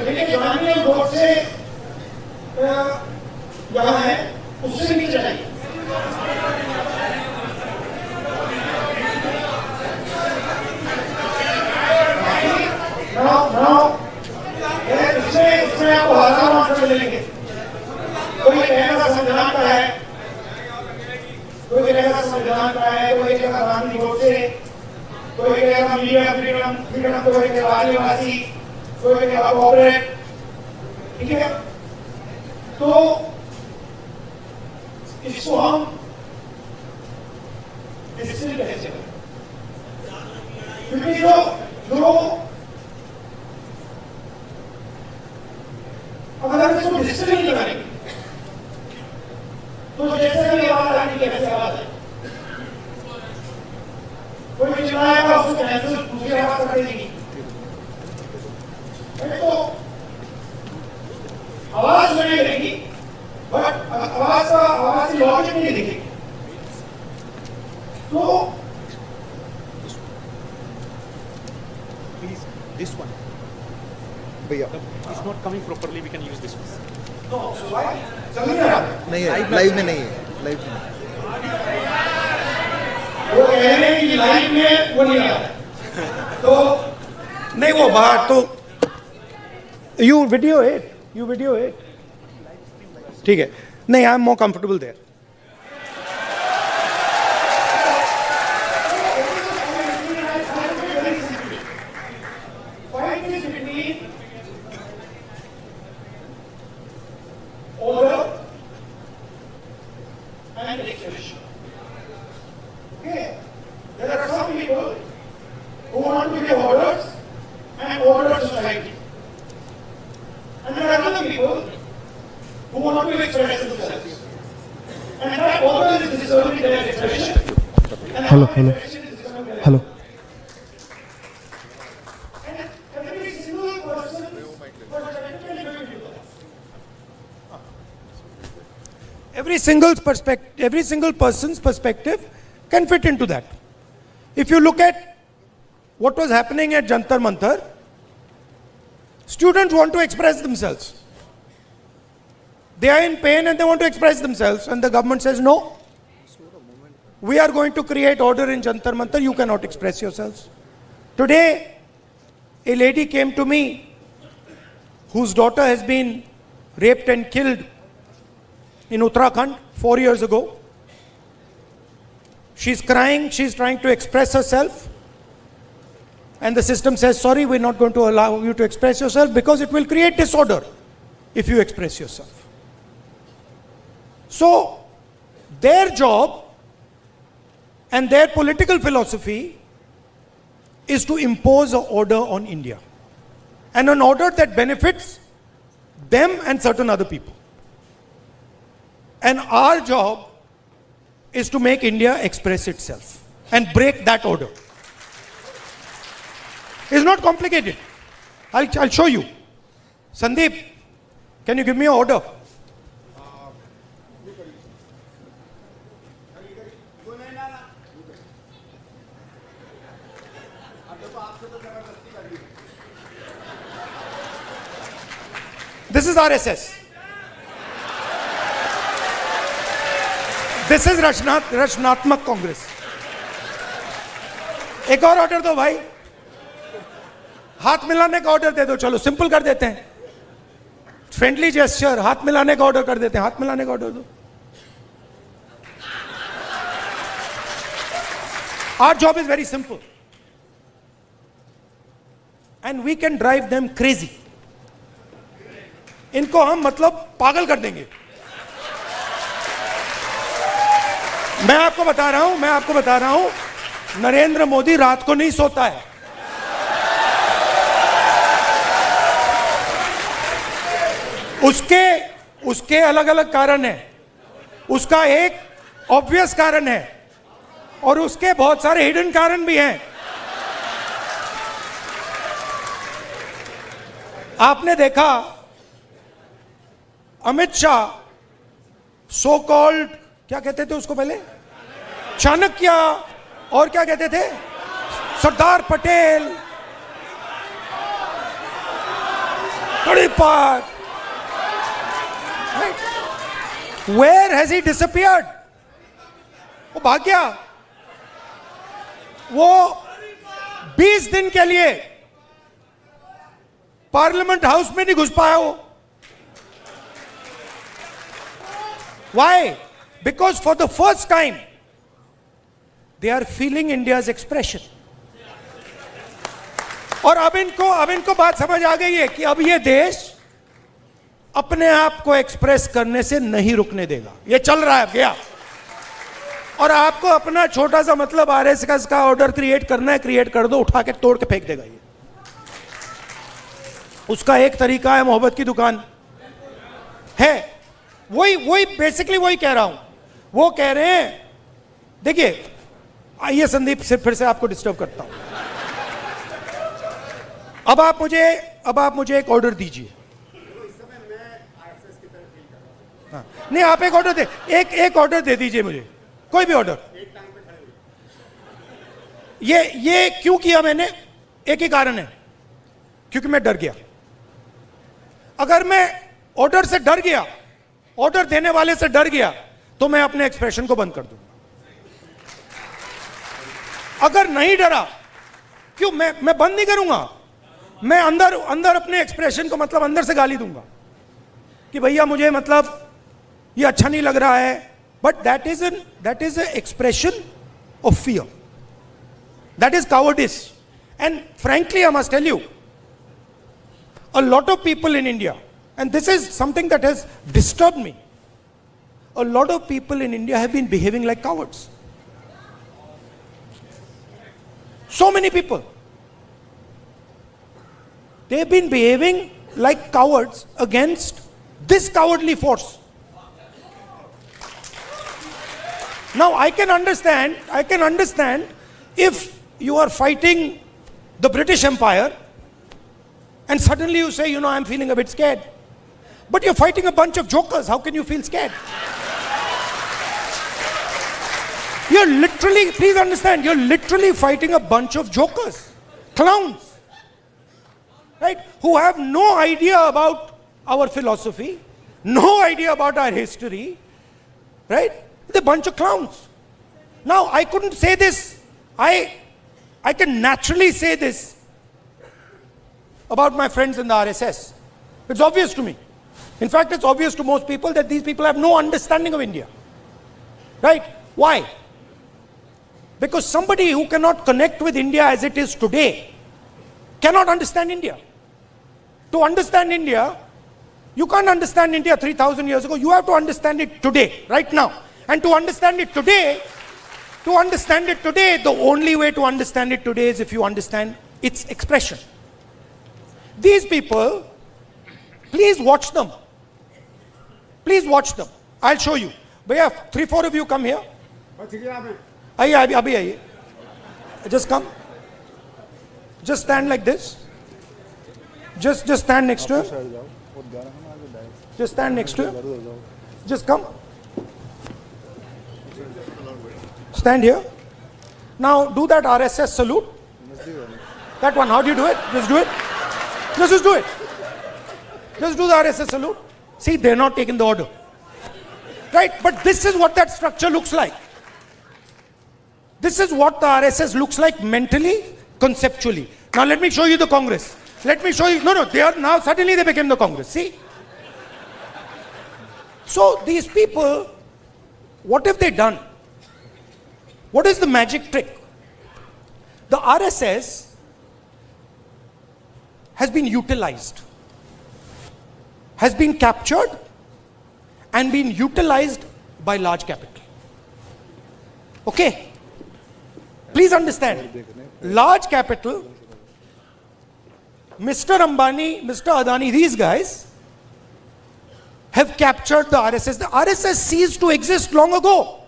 G: लेकिन जवानी बोर्ड से यहाँ है उससे नीचे जाइए। इसमें आपको हजारों आंसर मिलेंगे। कोई कहेगा संविधान का है, कोई कहेगा संविधान का है, कोई कहेगा गांधी बोर्ड से, कोई कहेगा मीडिया फ्रीडम, कोई कहेगा आदिवासी, कोई कहेगा कॉर्पोरेट। ठीक है, तो इसको हम डिस्टिल कैसे करें? क्योंकि जो अगर इसको डिस्टिल नहीं करेंगे तो जैसे भी आवाज आनी कैसे आवाज है, कोई चिल्लाएगा उसको कैंसिल दूसरी आवाज कर देगी। तो आवाज नहीं देगी, बट आवाज की लॉजिक नहीं दिखेगी। तो
B: Please, this one. भैया, it's not coming properly. We can use this one.
G: चल नहीं रहा,
H: नहीं है, लाइव में नहीं है, लाइव में
G: वो कह रहे हैं कि लाइव में वो नहीं आ रहा, तो नहीं वो बाहर तो यू वीडियो इट, ठीक है, नहीं I am more comfortable there. Order and expression. Okay, there are some people who want to give orders and order society, and there are other people who want to express themselves, and that order is disturbing their expression.
I: Hello.
G: And every single person was affected by it. Every single person's perspective can fit into that. If you look at what was happening at Jantar Mantar, students want to express themselves. They are in pain and they want to express themselves, and the government says no. We are going to create order in Jantar Mantar, you cannot express yourselves. Today, a lady came to me whose daughter has been raped and killed in Uttarakhand 4 years ago. She's crying, she's trying to express herself, and the system says, sorry, we're not going to allow you to express yourself because it will create disorder if you express yourself. So, their job and their political philosophy is to impose an order on India, and an order that benefits them and certain other people. And our job is to make India express itself and break that order. It's not complicated. I'll show you. Sandeep, can you give me an order? This is RSS. This is रचनात्मक कांग्रेस। एक और order दो भाई, हाथ मिलाने का order दे दो, चलो सिंपल कर देते हैं, फ्रेंडली जेस्चर, हाथ मिलाने का ऑर्डर कर देते हैं, हाथ मिलाने का ऑर्डर दो। Our job is very simple, and we can drive them crazy. इनको हम मतलब पागल कर देंगे। मैं आपको बता रहा हूं, नरेंद्र मोदी रात को नहीं सोता है। उसके अलग अलग कारण है। उसका एक ऑब्वियस कारण है और उसके बहुत सारे हिडन कारण भी हैं। आपने देखा अमित शाह, सो कॉल्ड, क्या कहते थे उसको पहले, चाणक्य, और क्या कहते थे, सरदार पटेल, तड़ीपार, वेयर हैज ही डिसअपियर्ड? वो भाग गया। वो 20 दिन के लिए पार्लियामेंट हाउस में नहीं घुस पाया वो। Why? Because for the first time they are feeling India's expression. और अब इनको बात समझ आ गई है कि अब ये देश अपने आप को एक्सप्रेस करने से नहीं रुकने देगा। ये चल रहा है, गया, और आपको अपना छोटा सा मतलब आरएसएस का ऑर्डर क्रिएट करना है, क्रिएट कर दो, उठा के तोड़ के फेंक देगा ये। उसका एक तरीका है, मोहब्बत की दुकान है। वही बेसिकली वही कह रहा हूं। वो कह रहे हैं, देखिए, आइए संदीप, से फिर से आपको डिस्टर्ब करता हूं। अब आप मुझे एक ऑर्डर दीजिए। हाँ, नहीं आप एक ऑर्डर दे, एक ऑर्डर दे दीजिए मुझे, कोई भी ऑर्डर। ये क्यों किया मैंने, एक ही कारण है, क्योंकि मैं डर गया। अगर मैं ऑर्डर से डर गया, ऑर्डर देने वाले से डर गया, तो मैं अपने एक्सप्रेशन को बंद कर दूंगा। अगर नहीं डरा, क्यों मैं बंद नहीं करूंगा, मैं अंदर अपने एक्सप्रेशन को मतलब अंदर से गाली दूंगा कि भैया मुझे मतलब ये अच्छा नहीं लग रहा है, but that is an expression of fear, that is cowardice. And frankly, I must tell you, a lot of people in India, and this is something that has disturbed me, a lot of people in India have been behaving like cowards. So many people, they've been behaving like cowards against this cowardly force. Now I can understand if you are fighting the British Empire and suddenly you say, I'm feeling a bit scared. But you're fighting a bunch of jokers, how can you feel scared? You're literally, please understand, you're literally fighting a bunch of jokers, clowns, right? Who have no idea about our philosophy, no idea about our history, right? They're a bunch of clowns. Now, I couldn't say this. I can naturally say this about my friends in the RSS. It's obvious to me. In fact, it's obvious to most people that these people have no understanding of India. Right? Why? Because somebody who cannot connect with India as it is today cannot understand India. To understand India, you can't understand India 3,000 years ago. You have to understand it today, right now. And to understand it today, the only way to understand it today is if you understand its expression. These people, please watch them. Please watch them. I'll show you. Bhaiya, 3-4 of you come here. Aaiye, abhi aaiye. Just come. Just stand like this. Just stand next to him. Just stand next to him. Just come. Stand here. Now do that RSS salute. That one, how do you do it? Just do it. Just do it. Just do the RSS salute. See, they're not taking the order. Right? But this is what that structure looks like. This is what the RSS looks like mentally, conceptually. Now let me show you the Congress. Let me show you. No, they are now, suddenly they became the Congress. See? So these people, what have they done? What is the magic trick? The RSS has been utilized, has been captured and been utilized by large capital. Okay? Please understand. Large capital, Mr. Ambani, Mr. Adani, these guys have captured the RSS. The RSS ceased to exist long ago.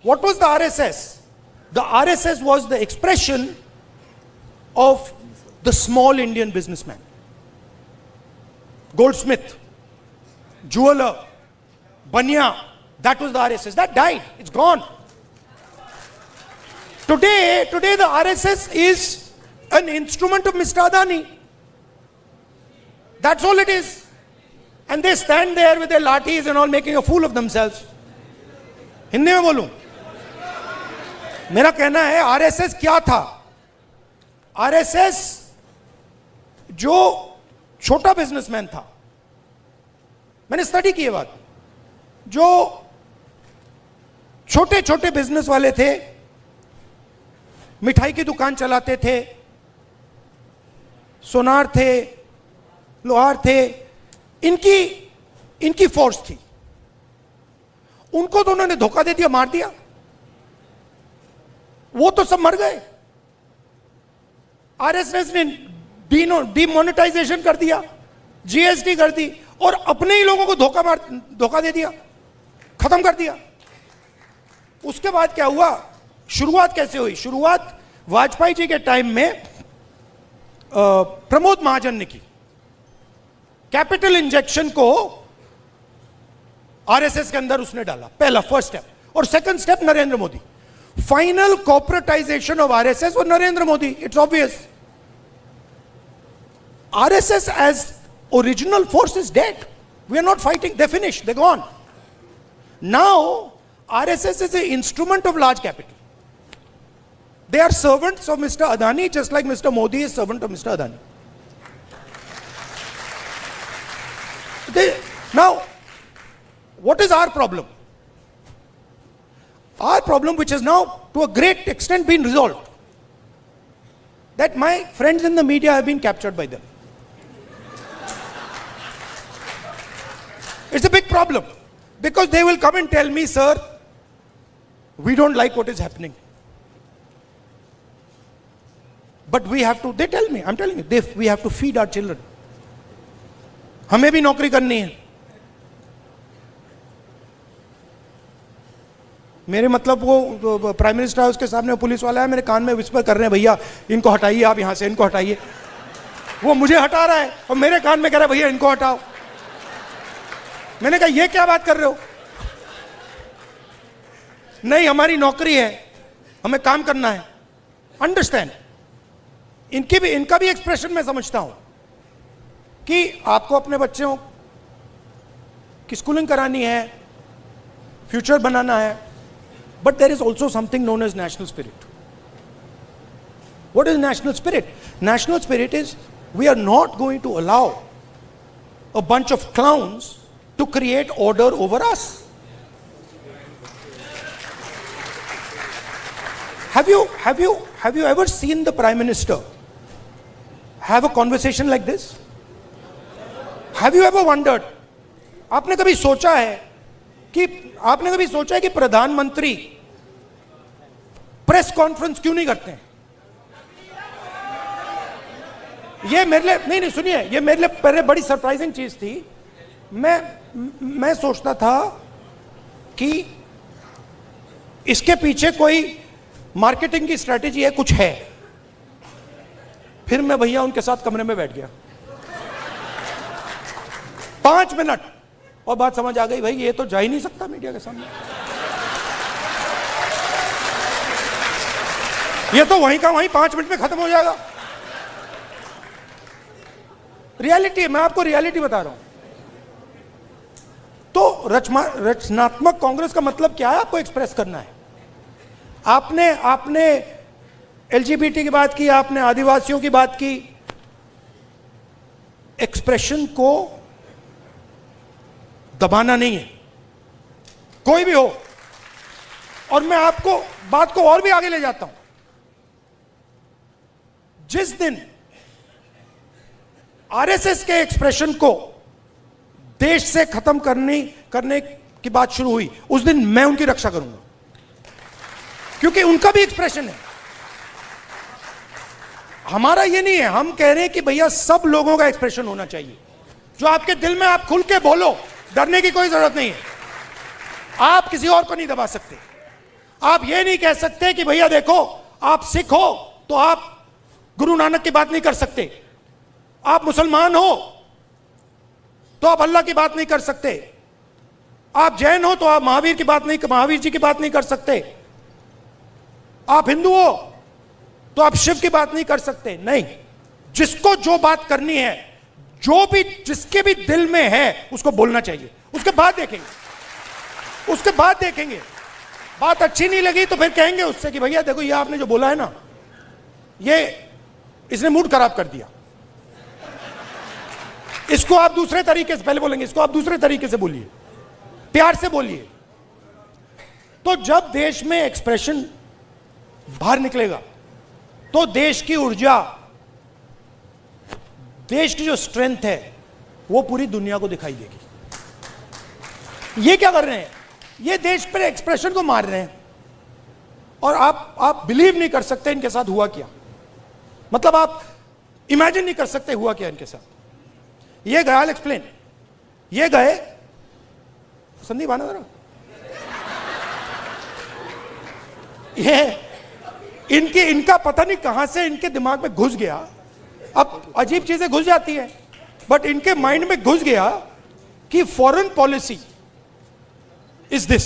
G: What was the RSS? The RSS was the expression of the small Indian businessman. Goldsmith, jeweler, Banya, that was the RSS. That died. It's gone. Today the RSS is an instrument of Mr. Adani. That's all it is. And they stand there with their lathis and all making a fool of themselves. Hindi में बोलूं, मेरा कहना है RSS क्या था? RSS जो छोटा businessman था, मैंने स्टडी की ये बात, जो छोटे छोटे बिजनेस वाले थे, मिठाई की दुकान चलाते थे, सोनार थे, लोहार थे, इनकी फोर्स थी। उनको तो उन्होंने धोखा दे दिया, मार दिया, वो तो सब मर गए। आरएसएस ने डीमोनेटाइजेशन कर दिया, जीएसटी कर दी और अपने ही लोगों को धोखा दे दिया, खत्म कर दिया। उसके बाद क्या हुआ? शुरुआत कैसे हुई? शुरुआत वाजपेयी जी के टाइम में प्रमोद महाजन ने की। कैपिटल इंजेक्शन को आरएसएस के अंदर उसने डाला, पहला फर्स्ट स्टेप। और second step Narendra Modi, final corporatization of RSS और Narendra Modi. It's obvious, RSS as original force is dead. We are not fighting, they finished, they're gone. Now RSS is an instrument of large capital. They are servants of Mr. Adani, just like Mr. Modi is servant of Mr. Adani. Now, what is our problem? Our problem, which is now to a great extent been resolved, that my friends in the media have been captured by them. It's a big problem, because they will come and tell me, sir, we don't like what is happening. But we have to, they tell me, I'm telling you, we have to feed our children. हमें भी नौकरी करनी है. मेरे मतलब वो prime minister है, उसके सामने पुलिस वाला है, मेरे कान में विस्पर कर रहे हैं, भैया इनको हटाइए, आप यहां से इनको हटाइए. वो मुझे हटा रहा है और मेरे कान में कह रहा है, भैया इनको हटाओ. मैंने कहा ये क्या बात कर रहे हो? नहीं, हमारी नौकरी है, हमें काम करना है. अंडरस्टैंड. इनका भी एक्सप्रेशन मैं समझता हूं कि आपको अपने बच्चों की स्कूलिंग करानी है, फ्यूचर बनाना है, but there is also something known as national spirit. What is national spirit? National spirit is we are not going to allow a bunch of clowns to create order over us. Have you ever seen the Prime Minister have a conversation like this? Have you ever wondered? आपने कभी सोचा है कि प्रधानमंत्री press conference क्यों नहीं करते हैं? ये मेरे लिए नहीं सुनिए, ये मेरे लिए पहले बड़ी सरप्राइजिंग चीज थी. मैं सोचता था कि इसके पीछे कोई मार्केटिंग की स्ट्रेटेजी है, कुछ है. फिर मैं भैया उनके साथ कमरे में बैठ गया 5 मिनट और बात समझ आ गई, भाई ये तो जा ही नहीं सकता मीडिया के सामने. ये तो वहीं का वहीं 5 मिनट में खत्म हो जाएगा. रियलिटी है, मैं आपको रियलिटी बता रहा हूं. तो रचनात्मक कांग्रेस का मतलब क्या है? आपको एक्सप्रेस करना है. आपने एलजीबीटी की बात की, आपने आदिवासियों की बात की. एक्सप्रेशन को दबाना नहीं है, कोई भी हो. और मैं आपको बात को और भी आगे ले जाता हूं. जिस दिन आरएसएस के एक्सप्रेशन को देश से खत्म करने की बात शुरू हुई, उस दिन मैं उनकी रक्षा करूंगा, क्योंकि उनका भी एक्सप्रेशन है. हमारा ये नहीं है, हम कह रहे हैं कि भैया सब लोगों का एक्सप्रेशन होना चाहिए. जो आपके दिल में, आप खुल के बोलो, डरने की कोई जरूरत नहीं है. आप किसी और को नहीं दबा सकते. आप ये नहीं कह सकते कि भैया देखो आप सिख हो तो आप गुरु नानक की बात नहीं कर सकते, आप मुसलमान हो तो आप अल्लाह की बात नहीं कर सकते, आप जैन हो तो आप महावीर जी की बात नहीं कर सकते, आप हिंदू हो तो आप शिव की बात नहीं कर सकते. नहीं, जिसको जो बात करनी है, जिसके भी दिल में है, उसको बोलना चाहिए. उसके बाद देखेंगे. बात अच्छी नहीं लगी तो फिर कहेंगे उससे कि भैया देखो ये आपने जो बोला है ना, ये इसने मूड खराब कर दिया, इसको आप दूसरे तरीके से, पहले बोलेंगे इसको आप दूसरे तरीके से बोलिए, प्यार से बोलिए. तो जब देश में एक्सप्रेशन बाहर निकलेगा तो देश की ऊर्जा, देश की जो स्ट्रेंथ है, वो पूरी दुनिया को दिखाई देगी. ये क्या कर रहे हैं? ये देश पर एक्सप्रेशन को मार रहे हैं. और आप बिलीव नहीं कर सकते इनके साथ हुआ क्या. मतलब आप इमेजिन नहीं कर सकते हुआ क्या इनके साथ. ये गए, आई एक्सप्लेन. ये गए, संदीप आना जरा. ये इनका पता नहीं कहां से इनके दिमाग में घुस गया. अब अजीब चीजें घुस जाती हैं, बट इनके माइंड में घुस गया कि फॉरेन पॉलिसी इज दिस।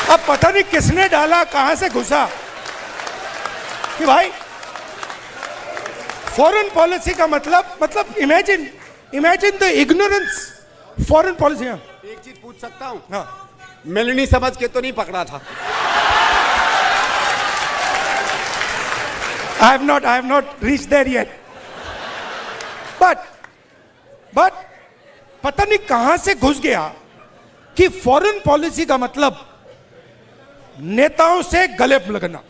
G: अब पता नहीं किसने डाला, कहां से घुसा कि भाई फॉरेन पॉलिसी का मतलब imagine the ignorance foreign policy.
A: एक चीज पूछ सकता हूं?
G: हाँ,
A: मिलनी समझ के तो नहीं पकड़ा था?
G: I have not reached there yet. But पता नहीं कहां से घुस गया कि फॉरेन पॉलिसी का मतलब नेताओं से गले लगना।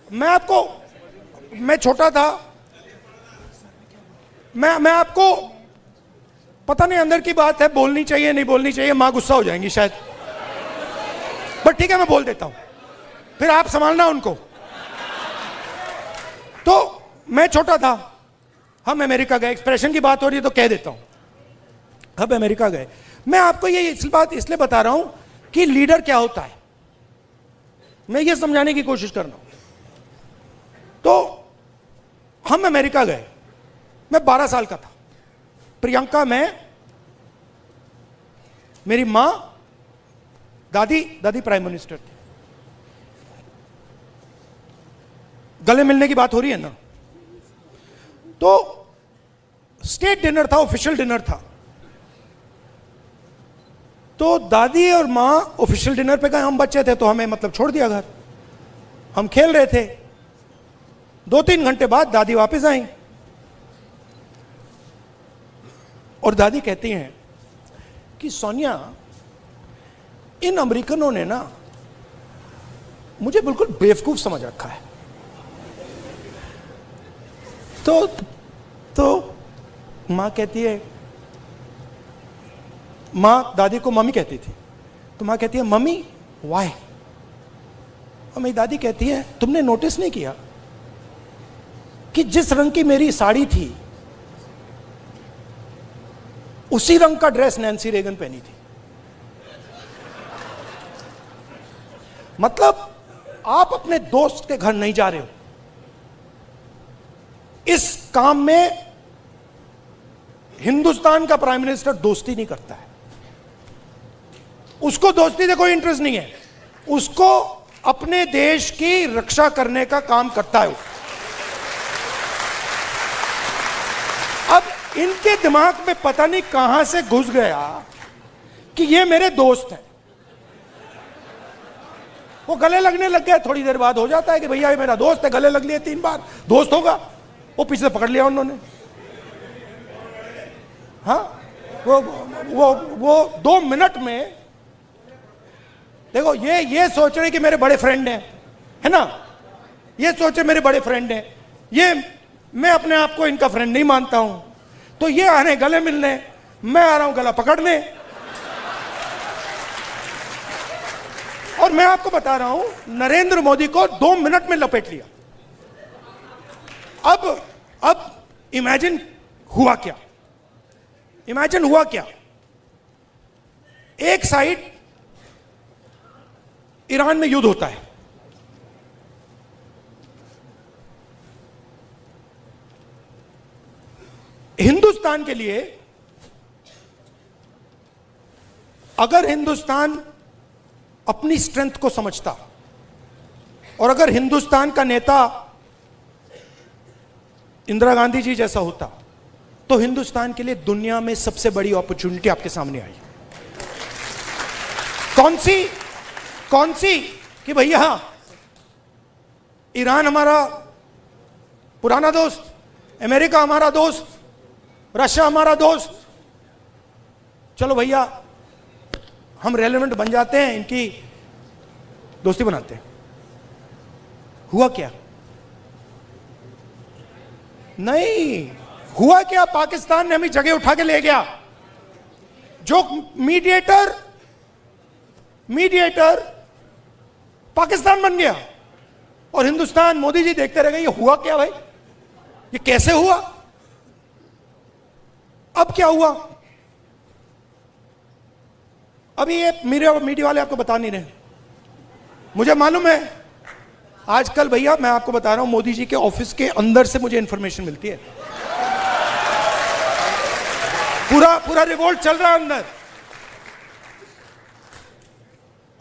G: मैं छोटा था, मैं आपको पता नहीं अंदर की बात है, बोलनी चाहिए नहीं बोलनी चाहिए, मां गुस्सा हो जाएंगी शायद, बट ठीक है मैं बोल देता हूं, फिर आप संभालना उनको। तो मैं छोटा था, हम अमेरिका गए, एक्सप्रेशन की बात हो रही है तो कह देता हूं, हम अमेरिका गए। मैं आपको ये बात इसलिए बता रहा हूं कि लीडर क्या होता है, मैं ये समझाने की कोशिश कर रहा हूं। तो हम अमेरिका गए, मैं 12 साल का था, प्रियंका, मैं, मेरी मां, दादी प्राइम मिनिस्टर थी। गले मिलने की बात हो रही है ना। तो स्टेट डिनर था, ऑफिशियल डिनर था। तो दादी और मां ऑफिशियल डिनर पे गए, हम बच्चे थे तो हमें मतलब छोड़ दिया घर, हम खेल रहे थे। 2-3 घंटे बाद दादी वापस आई और दादी कहती हैं कि सोनिया, इन अमेरिकनों ने ना मुझे बिल्कुल बेवकूफ समझ रखा है। तो मां कहती है, मां दादी को मम्मी कहती थी, तो मां कहती है मम्मी व्हाई? और मेरी दादी कहती है तुमने नोटिस नहीं किया कि जिस रंग की मेरी साड़ी थी उसी रंग का ड्रेस नैन्सी रेगन पहनी थी। मतलब आप अपने दोस्त के घर नहीं जा रहे हो, इस काम में हिंदुस्तान का प्राइम मिनिस्टर दोस्ती नहीं करता है, उसको दोस्ती से कोई इंटरेस्ट नहीं है, उसको अपने देश की रक्षा करने का काम करता है। अब इनके दिमाग में पता नहीं कहां से घुस गया कि ये मेरे दोस्त हैं। वो गले लगने लग गए, थोड़ी देर बाद हो जाता है कि भैया ये मेरा दोस्त है, गले लग लिए 3 बार, दोस्त होगा। वो पीछे पकड़ लिया उन्होंने, हाँ, वो 2 मिनट में, देखो ये सोच रहे कि मेरे बड़े फ्रेंड हैं, है ना, ये सोचे मेरे बड़े फ्रेंड हैं, ये मैं अपने आप को इनका फ्रेंड नहीं मानता हूं, तो ये आ रहे गले मिलने, मैं आ रहा हूं गला पकड़ने। और मैं आपको बता रहा हूं, नरेंद्र मोदी को 2 मिनट में लपेट लिया। अब इमेजिन हुआ क्या, इमेजिन हुआ क्या, एक साइड ईरान में युद्ध होता है, हिंदुस्तान के लिए, अगर हिंदुस्तान अपनी स्ट्रेंथ को समझता और अगर हिंदुस्तान का नेता इंदिरा गांधी जी जैसा होता तो हिंदुस्तान के लिए दुनिया में सबसे बड़ी अपॉर्चुनिटी आपके सामने आई। कौन सी कि भैया ईरान हमारा पुराना दोस्त, अमेरिका हमारा दोस्त, रशिया हमारा दोस्त, चलो भैया हम रेलेवेंट बन जाते हैं, इनकी दोस्ती बनाते हैं। हुआ क्या? नहीं हुआ क्या, पाकिस्तान ने हमें जगह उठा के ले गया। जो मीडिएटर पाकिस्तान बन गया और हिंदुस्तान, मोदी जी देखते रह गए। ये हुआ क्या भाई, ये कैसे हुआ? अब क्या हुआ? अभी ये मीडिया वाले आपको बता नहीं रहे। मुझे मालूम है आजकल भैया, मैं आपको बता रहा हूं, मोदी जी के ऑफिस के अंदर से मुझे इंफॉर्मेशन मिलती है। पूरा रिवोल्ट चल रहा है अंदर।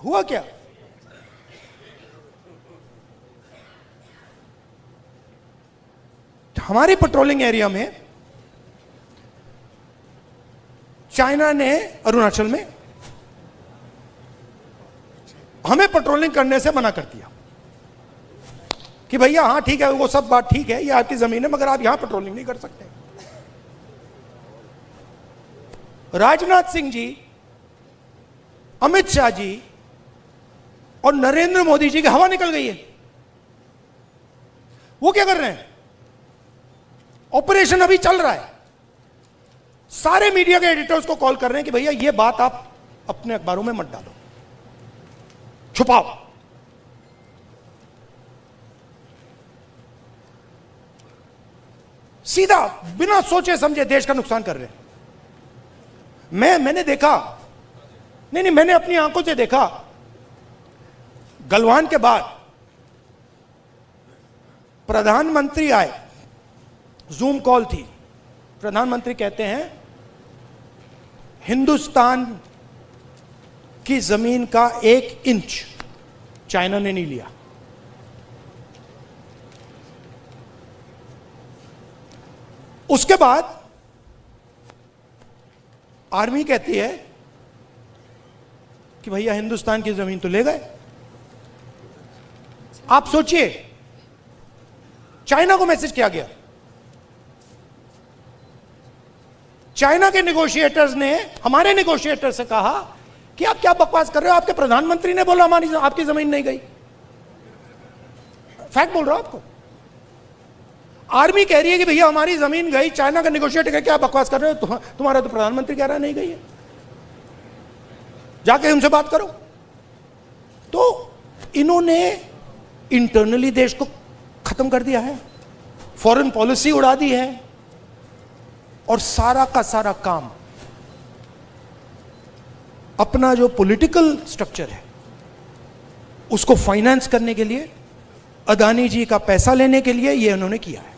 G: हुआ क्या? हमारी पेट्रोलिंग एरिया में चाइना ने अरुणाचल में हमें पेट्रोलिंग करने से मना कर दिया कि भैया हाँ ठीक है, वो सब बात ठीक है, ये आपकी जमीन है, मगर आप यहां पेट्रोलिंग नहीं कर सकते। राजनाथ सिंह जी, अमित शाह जी और नरेंद्र मोदी जी की हवा निकल गई है। वो क्या कर रहे हैं? ऑपरेशन अभी चल रहा है। सारे मीडिया के एडिटर्स को कॉल कर रहे हैं कि भैया ये बात आप अपने अखबारों में मत डालो, छुपाओ। सीधा बिना सोचे समझे देश का नुकसान कर रहे हैं। मैंने देखा, नहीं मैंने अपनी आंखों से देखा, गलवान के बाद प्रधानमंत्री आए, जूम कॉल थी, प्रधानमंत्री कहते हैं हिंदुस्तान की जमीन का 1 इंच चाइना ने नहीं लिया। उसके बाद आर्मी कहती है कि भैया हिंदुस्तान की जमीन तो ले गए। आप सोचिए, चाइना को मैसेज किया गया। चाइना के नेगोशिएटर्स ने हमारे नेगोशिएटर से कहा कि आप क्या बकवास कर रहे हो, आपके प्रधानमंत्री ने बोला हमारी आपकी जमीन नहीं गई। फैक्ट बोल रहा हूं आपको। आर्मी कह रही है कि भैया हमारी जमीन गई, चाइना का नेगोशिएटर कह क्या बकवास कर रहे हो, तुम्हारा तो प्रधानमंत्री कह रहा है नहीं गई है, जाके उनसे बात करो। तो इन्होंने इंटरनली देश को खत्म कर दिया है, फॉरेन पॉलिसी उड़ा दी है, और सारा का सारा काम अपना जो पॉलिटिकल स्ट्रक्चर है उसको फाइनेंस करने के लिए, अदानी जी का पैसा लेने के लिए ये उन्होंने किया है।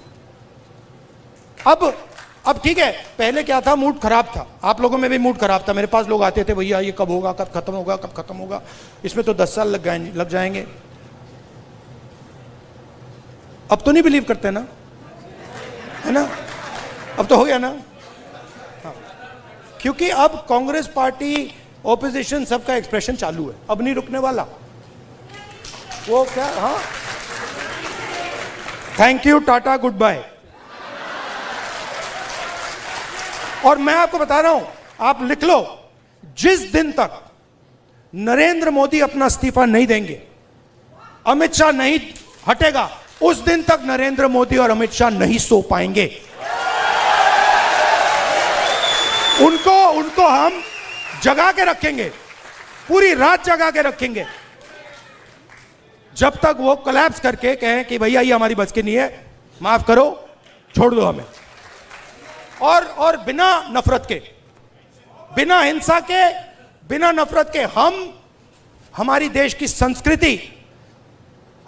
G: अब ठीक है, पहले क्या था, मूड खराब था, आप लोगों में भी मूड खराब था। मेरे पास लोग आते थे, भैया ये कब होगा, कब खत्म होगा, कब खत्म होगा, इसमें तो 10 साल लग जाएंगे। अब तो नहीं बिलीव करते ना, है ना? अब तो हो गया ना। हाँ। क्योंकि अब कांग्रेस पार्टी, ऑपोजिशन, सबका एक्सप्रेशन चालू है, अब नहीं रुकने वाला। वो क्या, हाँ, thank you, tata, good bye. और मैं आपको बता रहा हूं, आप लिख लो, जिस दिन तक नरेंद्र मोदी अपना इस्तीफा नहीं देंगे, अमित शाह नहीं हटेगा, उस दिन तक नरेंद्र मोदी और अमित शाह नहीं सो पाएंगे। उनको हम जगा के रखेंगे, पूरी रात जगा के रखेंगे, जब तक वो कोलैप्स करके कहें कि भैया ये हमारी बस की नहीं है, माफ करो, छोड़ दो हमें। और बिना नफरत के, बिना हिंसा के, बिना नफरत के हम हमारी देश की संस्कृति,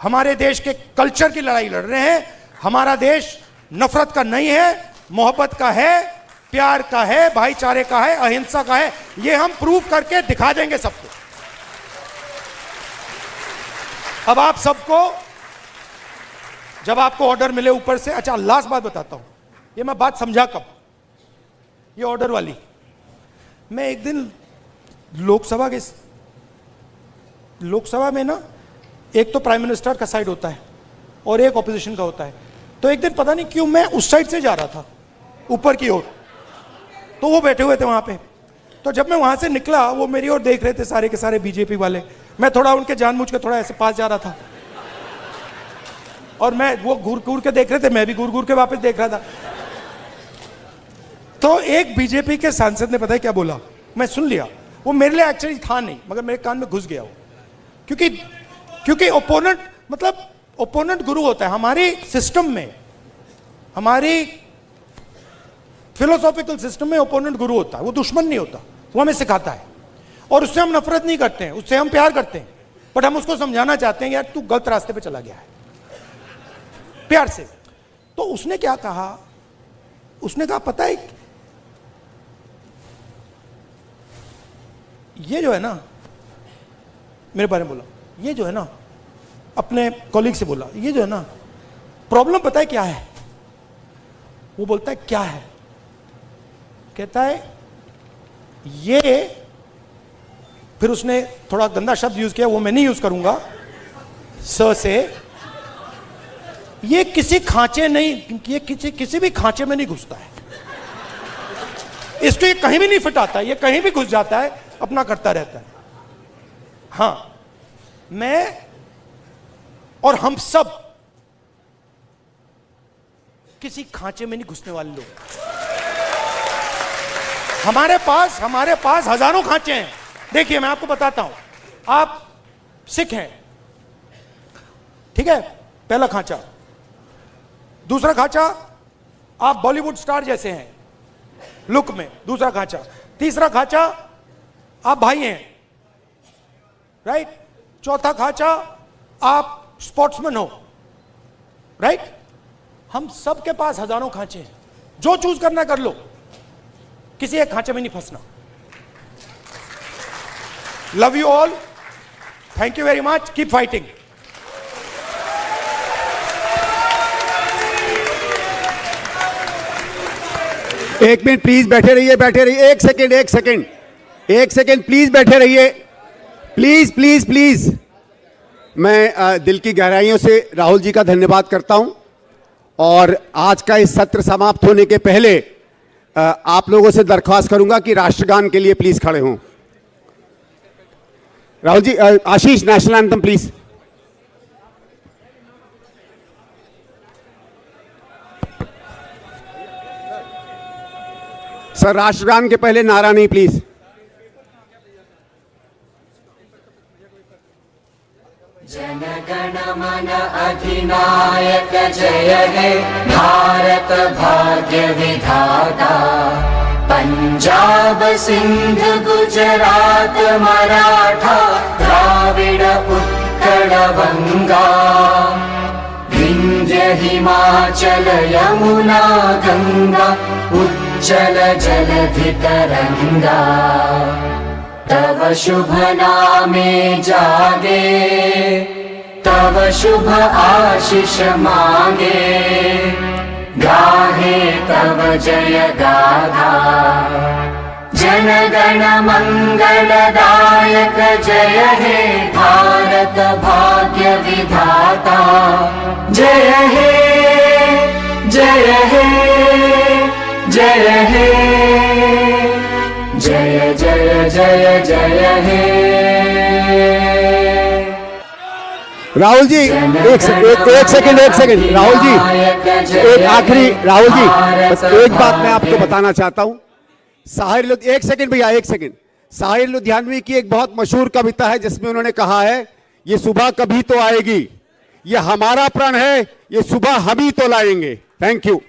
G: हमारे देश के कल्चर की लड़ाई लड़ रहे हैं। हमारा देश नफरत का नहीं है, मोहब्बत का है, प्यार का है, भाईचारे का है, अहिंसा का है। ये हम प्रूव करके दिखा देंगे सबको। अब आप सबको, जब आपको ऑर्डर मिले ऊपर से, अच्छा लास्ट बात बताता हूं, ये मैं बात समझा कब, ये ऑर्डर वाली। मैं एक दिन लोकसभा में ना, एक तो प्राइम मिनिस्टर का साइड होता है और एक ऑपोजिशन का होता है, तो एक दिन पता नहीं क्यों मैं उस साइड से जा रहा था ऊपर की ओर, तो वो बैठे हुए थे वहां पे। तो जब मैं वहां से निकला, वो मेरी ओर देख रहे थे सारे के सारे बीजेपी वाले। मैं थोड़ा उनके जानबूझ के थोड़ा ऐसे पास जा रहा था, और वो घूर घूर के देख रहे थे, मैं भी घूर घूर के वापस देख रहा था। तो एक बीजेपी के सांसद ने पता है क्या बोला, मैं सुन लिया, वो मेरे लिए एक्चुअली था नहीं, मगर मेरे कान में घुस गया वो, क्योंकि ओपोनेंट, मतलब ओपोनेंट गुरु होता है हमारे सिस्टम में, हमारी फिलोसॉफिकल सिस्टम में ओपोनेंट गुरु होता है, वो दुश्मन नहीं होता, वो हमें सिखाता है, और उससे हम नफरत नहीं करते हैं, उससे हम प्यार करते हैं। बट हम उसको समझाना चाहते हैं यार तू गलत रास्ते पे चला गया है, प्यार से। तो उसने क्या कहा, उसने कहा पता है ये जो है ना, मेरे बारे में बोला, ये जो है ना, अपने कॉलीग से बोला, ये जो है ना प्रॉब्लम पता है क्या है? वो बोलता है क्या है? कहता है ये, फिर उसने थोड़ा गंदा शब्द यूज किया, वो मैं नहीं यूज करूंगा, स से, ये किसी खांचे नहीं, ये किसी भी खांचे में नहीं घुसता है, इसको ये कहीं भी नहीं फिट आता है, ये कहीं भी घुस जाता है, अपना करता रहता है। हां, मैं और हम सब किसी खांचे में नहीं घुसने वाले लोग। हमारे पास हजारों खांचे हैं। देखिए मैं आपको बताता हूं, आप सिख हैं, ठीक है, पहला खांचा। दूसरा खांचा, आप बॉलीवुड स्टार जैसे हैं लुक में, दूसरा खांचा। तीसरा खांचा, आप भाई हैं, राइट। चौथा खांचा, आप स्पोर्ट्समैन हो, राइट। हम सब के पास हजारों खांचे हैं, जो चूज करना कर लो, किसी एक खांचे में नहीं फंसना। Love you all, thank you very much, keep fighting.
A: एक मिनट प्लीज, बैठे रहिए, एक सेकेंड प्लीज, बैठे रहिए, प्लीज। मैं दिल की गहराइयों से राहुल जी का धन्यवाद करता हूं, और आज का इस सत्र समाप्त होने के पहले आप लोगों से दरख्वास्त करूंगा कि राष्ट्रगान के लिए प्लीज खड़े हों। राहुल जी, आशीष, नेशनल एंथम प्लीज। सर, राष्ट्रगान के पहले नारा नहीं प्लीज।
I: जनगण मन अधिनायक जय हे भारत भाग्य विधाता, पंजाब सिंध गुजरात मराठा द्राविड उत्कल बंगा, विंध्य हिमाचल यमुना गंगा उच्चल जलधि तरंगा, तव शुभ नामे जागे, तव शुभ आशीष मांगे, गाहे तव जय गाथा, जनगण मंगलदायक जय हे भारत भाग्य विधाता, जय हे जय हे जय हे, जय जय जय जय हे।
A: राहुल जी, एक सेकंड राहुल जी, एक आखिरी, राहुल जी बस एक बात मैं आपको बताना चाहता हूं। एक सेकंड भैया, साहिर लुधियानवी की एक बहुत मशहूर कविता है जिसमें उन्होंने कहा है, ये सुबह कभी तो आएगी, ये हमारा प्रण है, ये सुबह हम ही तो लाएंगे। Thank you.